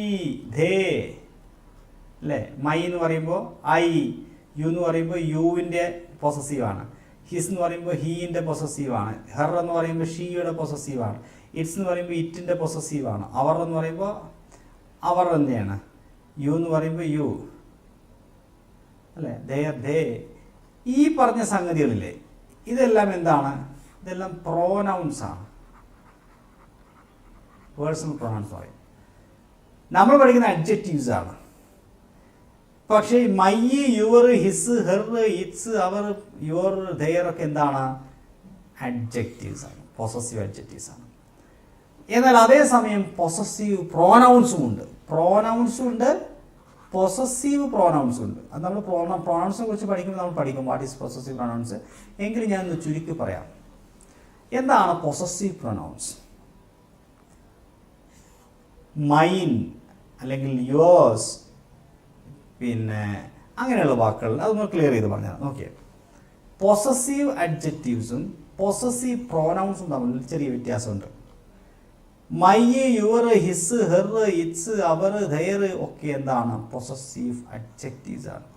ധേ അല്ലേ. മൈ എന്ന് പറയുമ്പോൾ ഐ, യു എന്ന് പറയുമ്പോൾ യുവിൻ്റെ പൊസസീവാണ്, ഹിസ് എന്ന് പറയുമ്പോൾ ഹീൻ്റെ പൊസസീവാണ്, ഹെർ എന്ന് പറയുമ്പോൾ ഷീയുടെ പൊസസീവാണ്, ഇറ്റ്സ് എന്ന് പറയുമ്പോൾ ഇറ്റിൻ്റെ പൊസസീവാണ്, അവർ എന്ന് പറയുമ്പോൾ അവർ തന്നെയാണ്, യു എന്ന് പറയുമ്പോൾ യു അല്ലേ, ദേ. ഈ പറഞ്ഞ സംഗതികളില്ലേ, ഇതെല്ലാം എന്താണ്? ഇതെല്ലാം പ്രോനൗൺസ് ആണ്, പേഴ്സണൽ പ്രോനൗൺസ് പറയും. നമ്മൾ പഠിക്കുന്ന അഡ്ജക്റ്റീവ്സ് ആണ്. പക്ഷേ my, your, his, her, its, our, your, their ഒക്കെ എന്താണ്? അഡ്ജക്റ്റീവ്സ് ആണ്, പൊസസീവ് അഡ്ജക്റ്റീവ്സ് ആണ്. എന്നാൽ അതേസമയം പൊസസീവ് പ്രോനൗൺസും ഉണ്ട്, പൊസസീവ് പ്രോനൗൺസ് ഉണ്ട്. അത് നമ്മൾ പ്രോനൗൺസിനെ കുറിച്ച് പഠിക്കുമ്പോൾ നമ്മൾ പഠിക്കും വാട്ട് ഈസ് പൊസസീവ് പ്രോനൗൺസ്. എങ്കിലും ഞാനൊന്ന് ചുരുക്കി പറയാം. എന്താണ് പൊസസീവ് പ്രോനൗൺസ്? മൈൻ അല്ലെങ്കിൽ യോസ്, പിന്നെ അങ്ങനെയുള്ള വാക്കുകൾ അതൊന്ന് ക്ലിയർ ചെയ്ത് പറഞ്ഞാൽ നോക്കിയേ. പൊസസീവ് അഡ്ജക്റ്റീവ്സും പൊസസീവ് പ്രോനൗൺസും തമ്മിൽ ചെറിയ വ്യത്യാസമുണ്ട്. My, your, his, her, its, our, their ഒക്കെ എന്താണ്? പൊസസീവ് അഡ്ജക്റ്റീവ്സ് ആണ്.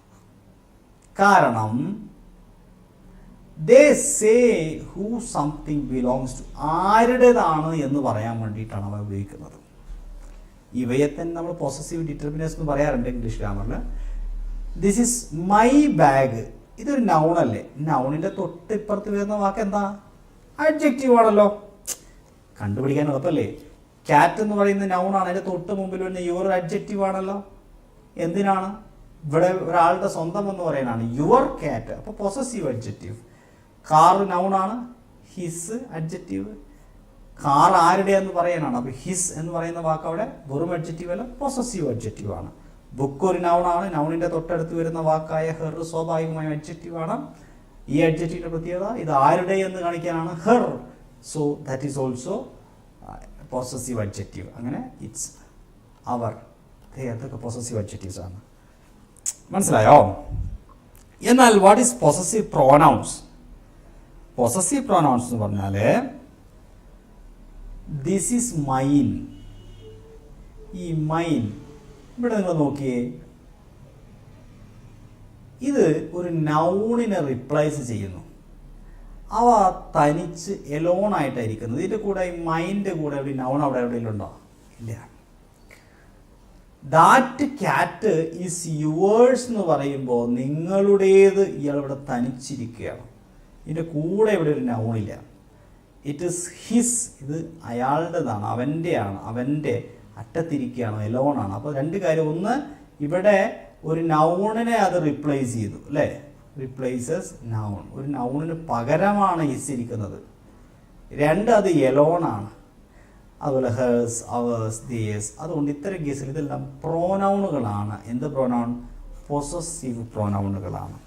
കാരണം they say who something belongs to, ആരുടേതാണ് എന്ന് പറയാൻ വേണ്ടിയിട്ടാണ് അവ ഉപയോഗിക്കുന്നത്. ഇവയെ തന്നെ നമ്മൾ പൊസസീവ് ഡിറ്റർമിനേഴ്സ് എന്ന് പറയാറുണ്ട് ഇംഗ്ലീഷ് ഗ്രാമറിൽ. ദിസ് ഈസ് മൈ ബാഗ്, ഇതൊരു നൗണല്ലേ, നൗണിൻ്റെ തൊട്ട് ഇപ്പുറത്ത് വരുന്ന വാക്ക് എന്താ? അഡ്ജക്റ്റീവ് ആണല്ലോ. കണ്ടുപിടിക്കാൻ എളുപ്പമല്ലേ. ക്യാറ്റ് എന്ന് പറയുന്ന നൗണാണ്, അതിൻ്റെ തൊട്ട് മുമ്പിൽ വരുന്ന യുവർ അഡ്ജക്റ്റീവ് ആണല്ലോ. എന്തിനാണ്? ഇവിടെ ഒരാളുടെ സ്വന്തം എന്ന് പറയാനാണ് യുവർ ക്യാറ്റ്, അപ്പോൾ പൊസസീവ് അഡ്ജക്റ്റീവ്. കാർ നൗണാണ്, ഹിസ് അഡ്ജക്റ്റീവ്. കാർ ആരുടെയെന്ന് പറയാനാണ്, അപ്പോൾ ഹിസ് എന്ന് പറയുന്ന വാക്ക് അവിടെ വെറും അഡ്ജക്റ്റീവ് അല്ല, പൊസസീവ് അഡ്ജക്റ്റീവ് ആണ്. ബുക്ക് ഒരു നൗണാണ്, നൗണിൻ്റെ തൊട്ടടുത്ത് വരുന്ന വാക്കായ ഹെർ സ്വാഭാവികമായും അഡ്ജക്റ്റീവ് ആണ്. ഈ അഡ്ജക്റ്റീവിൻ്റെ പ്രത്യേകത ഇത് ആരുടെ എന്ന് കാണിക്കാനാണ് her, so that is also possessive adjective. അങ്ങനെ ഇറ്റ്സ്, അവർ, അതൊക്കെ പൊസസീവ് അഡ്ജക്റ്റീവ്സ് ആണ്. മനസ്സിലായോ? എന്നാൽ what is possessive pronouns? Possessive pronouns എന്ന് പറഞ്ഞാൽ ദിസ് ഈസ് മൈൻ. ഈ മൈൻ ഇവിടെ നിങ്ങൾ നോക്കിയേ, ഇത് ഒരു നൗണിനെ റിപ്ലേസ് ചെയ്യുന്നു. അവ തനിച്ച് എലോണായിട്ടായിരിക്കുന്നത്. ഇതിൻ്റെ കൂടെ ഈ മൈൻ്റെ കൂടെ ഒരു നൗൺ അവിടെ എവിടെയെങ്കിലും ഉണ്ടോ? ഇല്ല. ദാറ്റ് ക്യാറ്റ് ഈസ് യുവേഴ്സ് എന്ന് പറയുമ്പോൾ നിങ്ങളുടേത് ഇയാളിവിടെ തനിച്ചിരിക്കുകയാണ്. ഇതിൻ്റെ കൂടെ ഇവിടെ ഒരു നൗണില്ല. ഇറ്റ് ഈസ് ഹിസ്, ഇത് അയാളുടേതാണ്, അവൻ്റെയാണ്, അവൻ്റെ അറ്റത്തിരിക്കുകയാണ്, എലോണാണ്. അപ്പോൾ രണ്ട് കാര്യം. ഒന്ന്, ഇവിടെ ഒരു നൗണിനെ അത് റിപ്ലേസ് ചെയ്തു അല്ലേ, റിപ്ലേസസ് നൗൺ, ഒരു നൗണിന് പകരമാണ് ഹിസ് ഇരിക്കുന്നത്. രണ്ട്, അത് എലോണാണ്. അതുപോലെ ഹേഴ്സ്, അവേഴ്സ്, ദിയേഴ്സ്. അതുകൊണ്ട് ഇത്തരം കേസിൽ ഇതെല്ലാം പ്രോനൗണുകളാണ്. എന്ത് പ്രോനൗൺ? പൊസസീവ് പ്രോനൗണുകളാണ്.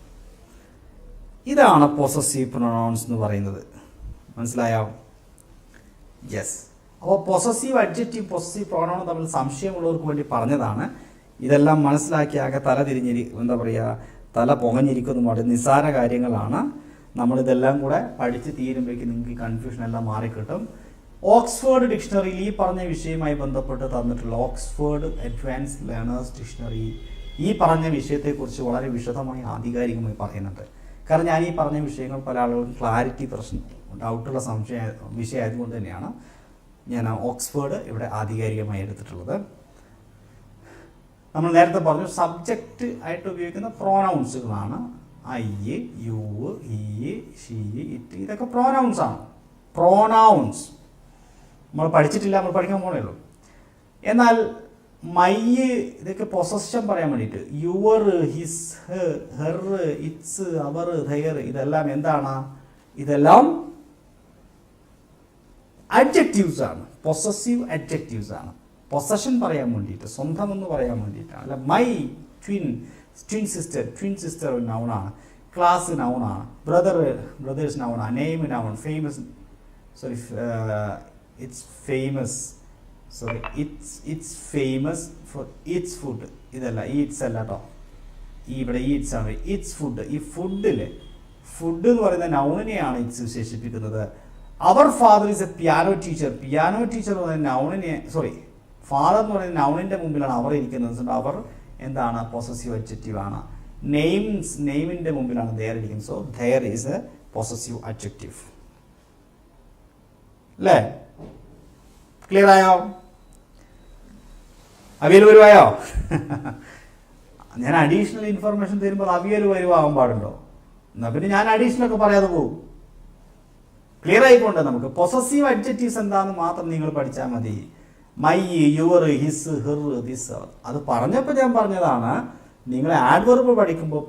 ഇതാണ് പൊസസീവ് പ്രോനൗൺസ് എന്ന് പറയുന്നത്. മനസ്സിലായോ? യെസ്. അപ്പോൾ പൊസസീവ് അഡ്ജക്റ്റീവ്, പൊസസീവ് പ്രോനൗൺ തമ്മിൽ സംശയമുള്ളവർക്ക് വേണ്ടി പറഞ്ഞതാണ്. ഇതെല്ലാം മനസ്സിലാക്കിയാകെ തല എന്താ പറയുക, തല പുകഞ്ഞിരിക്കുന്നു. വളരെ നിസ്സാര കാര്യങ്ങളാണ്. നമ്മളിതെല്ലാം കൂടെ പഠിച്ച് തീരുമ്പോഴേക്കും നിങ്ങൾക്ക് ഈ കൺഫ്യൂഷൻ എല്ലാം മാറിക്കിട്ടും. ഓക്സ്ഫോർഡ് ഡിക്ഷണറിയിൽ ഈ പറഞ്ഞ വിഷയവുമായി ബന്ധപ്പെട്ട് തന്നിട്ടുള്ള ഓക്സ്ഫോർഡ് അഡ്വാൻസ്ഡ് ലേണേഴ്സ് ഡിക്ഷണറി ഈ പറഞ്ഞ വിഷയത്തെക്കുറിച്ച് വളരെ വിശദമായി ആധികാരികമായി പറയുന്നുണ്ട്. കാരണം ഞാൻ ഈ പറഞ്ഞ വിഷയങ്ങൾ പല ആളുകൾക്കും ക്ലാരിറ്റി പ്രശ്നം, ഡൗട്ടുള്ള വിഷയമായതുകൊണ്ട് തന്നെയാണ്. ഞാൻ ഓക്സ്ഫോർഡ് ഇവിടെ ആധികാരികമായി എടുത്തിട്ടുള്ളത്. നമ്മൾ നേരത്തെ പറഞ്ഞു സബ്ജക്റ്റ് ആയിട്ട് ഉപയോഗിക്കുന്ന പ്രോനൗൺസുകളാണ്. I, you, he, she, it, ഇതൊക്കെ പ്രോനൗൺസ് ആണ്. പ്രോനൗൺസ് നമ്മൾ പഠിച്ചിട്ടില്ല, നമ്മൾ പഠിക്കാൻ പോണേ ഉള്ളൂ. എന്നാൽ മൈ ഇതൊക്കെ പൊസഷൻ പറയാൻ വേണ്ടിയിട്ട് your, his, her, its, our, their, ഇതെല്ലാം എന്താണ്? ഇതെല്ലാം അഡ്ജക്റ്റീവ്സ് ആണ്, പൊസസീവ് അഡ്ജക്റ്റീവ്സ് ആണ്. പൊസഷൻ പറയാൻ വേണ്ടിയിട്ട്, സ്വന്തം എന്ന് പറയാൻ വേണ്ടിയിട്ടാണ്. അല്ല മൈ ട്വിൻ സിസ്റ്റർ ഒരു നൗണാണ്, ക്ലാസ് നൗണാണ്, ബ്രദേഴ്സ് നൗണാണ്, name noun, famous it's famous for its food. ഇതല്ല ഈറ്റ്സ് അല്ല കേട്ടോ, ഇവിടെ ഈറ്റ്സ് ആണ്. ഇറ്റ്സ് ഫുഡ്, ഈ ഫുഡില് ഫുഡ് എന്ന് പറയുന്ന നൗണിനെയാണ് ഇറ്റ്സ് വിശേഷിപ്പിക്കുന്നത്. Our father is a piano teacher എന്ന് പറയുന്ന നൗണിനെ, ഫാദർ എന്ന് പറയുന്ന നൗണിന്റെ മുമ്പിലാണ് അവർ ഇരിക്കുന്നത്. അവർ എന്താണ്? പൊസസീവ് അഡ്ജക്റ്റീവ് ആണ്. നെയിമിന്റെ മുമ്പിലാണ് ദെയർ ഇരിക്കുന്നത്. So there is a possessive adjective. അല്ലേ? ക്ലിയർ ആയോ? അവിയൽ വരുവായോ? ഞാൻ അഡീഷണൽ ഇൻഫർമേഷൻ തരുമ്പോൾ അവിയൽ വരുവാകാൻ പാടുണ്ടോ? എന്നാ പിന്നെ ഞാൻ അഡീഷണൽ ഒക്കെ പറയാതെ പോകും. ക്ലിയർ ആയിക്കൊണ്ട് നമുക്ക് പൊസസീവ് അഡ്ജക്റ്റീവ്സ് എന്താണെന്ന് മാത്രം നിങ്ങൾ പഠിച്ചാൽ മതി. My, your, his, her, this, അത് പറഞ്ഞപ്പോൾ ഞാൻ പറഞ്ഞതാണ്. നിങ്ങൾ ആഡ്വർബ് പഠിക്കുമ്പോൾ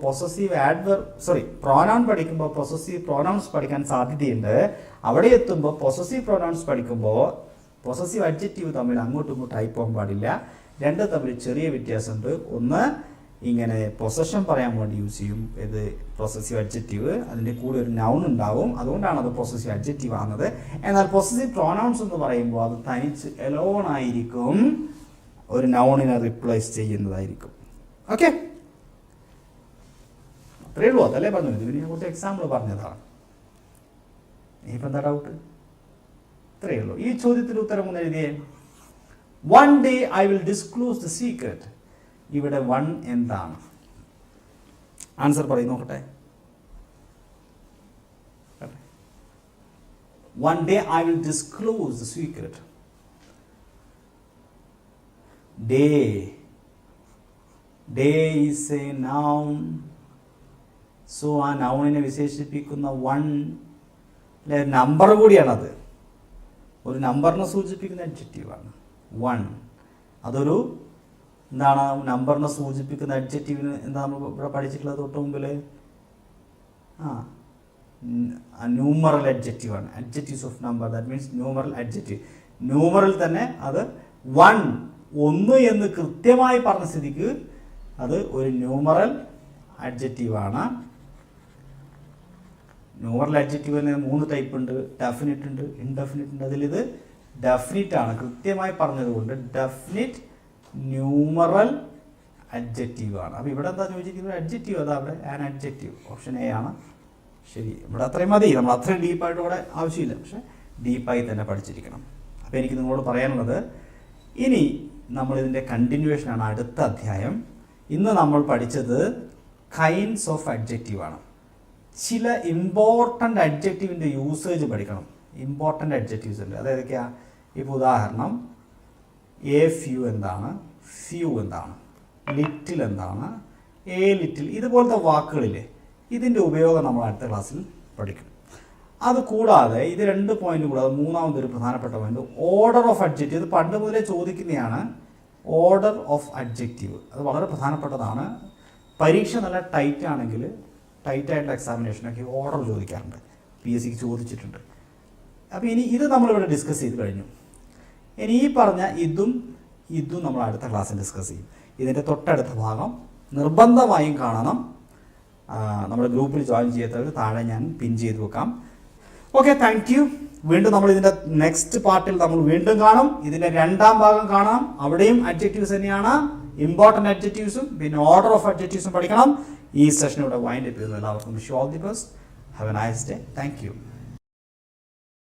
പ്രോനൗൺ പഠിക്കുമ്പോൾ പൊസസീവ് പ്രോനൗൺസ് പഠിക്കാൻ സാധ്യതയുണ്ട്. അവിടെ എത്തുമ്പോൾ പൊസസീവ് പ്രോനൗൺസ് പഠിക്കുമ്പോൾ പൊസസീവ് അഡ്ജക്റ്റീവ് തമ്മിൽ അങ്ങോട്ടും ഇങ്ങോട്ടും ആയി പോകാൻ പാടില്ല. രണ്ട് തമ്മിൽ ചെറിയ വ്യത്യാസമുണ്ട്. ഒന്ന് ഇങ്ങനെ പൊസഷൻ പറയാൻ വേണ്ടി യൂസ് ചെയ്യും, ഇത് പൊസസീവ് അഡ്ജക്റ്റീവ്, അതിൻ്റെ കൂടെ ഒരു നൗൺ ഉണ്ടാവും, അതുകൊണ്ടാണ് അത് പൊസസീവ് അഡ്ജക്റ്റീവ് ആകുന്നത്. എന്നാൽ പൊസസീവ് പ്രോനൗൺസ് എന്ന് പറയുമ്പോൾ അത് തനിച്ച് എലോൺ ആയിരിക്കും, ഒരു നൗണിനെ റിപ്ലേസ് ചെയ്യുന്നതായിരിക്കും. ഓക്കെ, അത്രയേ ഉള്ളൂ. അതല്ലേ പറഞ്ഞത്. ഇതിന് ഞാൻ കുറച്ച് എക്സാമ്പിൾ പറഞ്ഞതാണ്. ഇനിയിപ്പോൾ എന്താ ഡൗട്ട്? ഇത്രയേ ഉള്ളൂ. ഈ ചോദ്യത്തിന് ഉത്തരം ഒന്ന് എഴുതിയേ. One day I will disclose the secret. ഇവിടെ വൺ എന്താണ്? ആൻസർ പറയും നോക്കട്ടെ. One day I will disclose the secret. Day is a noun. So ആ നൗണിനെ വിശേഷിപ്പിക്കുന്ന വൺ നമ്പർ കൂടിയാണത്. ഒരു നമ്പറിനെ സൂചിപ്പിക്കുന്ന അഡ്ജക്റ്റീവാണ് വൺ. അതൊരു എന്താണ്? നമ്പറിനെ സൂചിപ്പിക്കുന്ന അഡ്ജക്റ്റീവിന് എന്താ നമ്മൾ ഇവിടെ പഠിച്ചിട്ടുള്ളത് തൊട്ട് മുമ്പിൽ? ന്യൂമറൽ അഡ്ജക്റ്റീവാണ്. Adjectives of number, that means numeral adjective. Numeral തന്നെ അത് വൺ, ഒന്ന് എന്ന് കൃത്യമായി പറഞ്ഞ സ്ഥിതിക്ക് അത് ഒരു ന്യൂമറൽ അഡ്ജക്റ്റീവാണ്. ന്യൂമറൽ അഡ്ജക്റ്റീവിന് 3 ടൈപ്പ് ഉണ്ട്. ഡെഫിനിറ്റ് ഉണ്ട്, ഇൻഡെഫിനിറ്റ് ഉണ്ട്. അതിലിത് ഡെഫിനിറ്റ് ആണ്, കൃത്യമായി പറഞ്ഞതുകൊണ്ട് ഡെഫിനിറ്റ് ന്യൂമറൽ അഡ്ജക്റ്റീവ് ആണ്. അപ്പോൾ ഇവിടെ എന്താ ചോദിച്ചിരിക്കുന്നത്? അഡ്ജക്റ്റീവ്. അതാ അവിടെ ആൻ അഡ്ജക്റ്റീവ്. ഓപ്ഷൻ എ ആണ് ശരി. ഇവിടെ അത്രയും മതി. നമ്മൾ അത്രയും ഡീപ്പായിട്ട് ഇവിടെ ആവശ്യമില്ല, പക്ഷെ ഡീപ്പായി തന്നെ പഠിച്ചിരിക്കണം. അപ്പോൾ എനിക്ക് നിങ്ങളോട് പറയാനുള്ളത്, ഇനി നമ്മളിതിൻ്റെ കണ്ടിന്യൂവേഷനാണ് അടുത്ത അധ്യായം. ഇന്ന് നമ്മൾ പഠിച്ചത് കൈൻഡ്സ് ഓഫ് അഡ്ജക്റ്റീവാണ്. ചില ഇമ്പോർട്ടൻ്റ് അഡ്ജക്റ്റീവിൻ്റെ യൂസേജ് പഠിക്കണം. ഇമ്പോർട്ടൻ്റ് അഡ്ജക്റ്റീവ്സ് ഉണ്ട്. അതായതൊക്കെയാ? ഇപ്പോൾ ഉദാഹരണം, എ ഫ്യൂ എന്താണ്, ഫ്യൂ എന്താണ്, ലിറ്റിൽ എന്താണ്, എ ലിറ്റിൽ, ഇതുപോലത്തെ വാക്കുകളില്ലേ, ഇതിൻ്റെ ഉപയോഗം നമ്മൾ അടുത്ത ക്ലാസ്സിൽ പഠിക്കും. അത് കൂടാതെ ഇത് 2 പോയിന്റ് കൂടാതെ മൂന്നാമതൊരു പ്രധാനപ്പെട്ട പോയിന്റ് ഓർഡർ ഓഫ് അഡ്ജക്റ്റീവ്. ഇത് പണ്ട് മുതലേ ചോദിക്കുന്നതാണ്. ഓർഡർ ഓഫ് അഡ്ജക്റ്റീവ് അത് വളരെ പ്രധാനപ്പെട്ടതാണ്. പരീക്ഷ നല്ല ടൈറ്റ് ആണെങ്കിൽ, ടൈറ്റായിട്ടുള്ള എക്സാമിനേഷനൊക്കെ ഓർഡർ ചോദിക്കാറുണ്ട്, PSCക്ക് ചോദിച്ചിട്ടുണ്ട്. അപ്പോൾ ഇനി ഇത് നമ്മളിവിടെ ഡിസ്കസ് ചെയ്ത് കഴിഞ്ഞു. ഇനി ഈ പറഞ്ഞ ഇതും നമ്മൾ അടുത്ത ക്ലാസ്സിൽ ഡിസ്കസ് ചെയ്യും. ഇതിൻ്റെ തൊട്ടടുത്ത ഭാഗം നിർബന്ധമായും കാണണം. നമ്മുടെ ഗ്രൂപ്പിൽ ജോയിൻ ചെയ്യാത്തവർ താഴെ ഞാൻ പിൻ ചെയ്ത് വെക്കാം. Okay, thank you. വീണ്ടും നമ്മൾ ഇതിൻ്റെ നെക്സ്റ്റ് പാർട്ടിൽ നമ്മൾ വീണ്ടും കാണും. ഇതിൻ്റെ 2ാം ഭാഗം കാണാം. അവിടെയും അഡ്ജക്റ്റീവ്സ് തന്നെയാണ്, ഇമ്പോർട്ടൻ്റ് അഡ്ജക്റ്റീവ്സും പിന്നെ ഓർഡർ ഓഫ് അഡ്ജക്റ്റീവ്സും പഠിക്കണം. ഈ സെഷൻ ഇവിടെ വൈൻഡ് അപ്പ് ചെയ്യുന്നു. എല്ലാവർക്കും wish you all the best. Have A nice day. Thank you.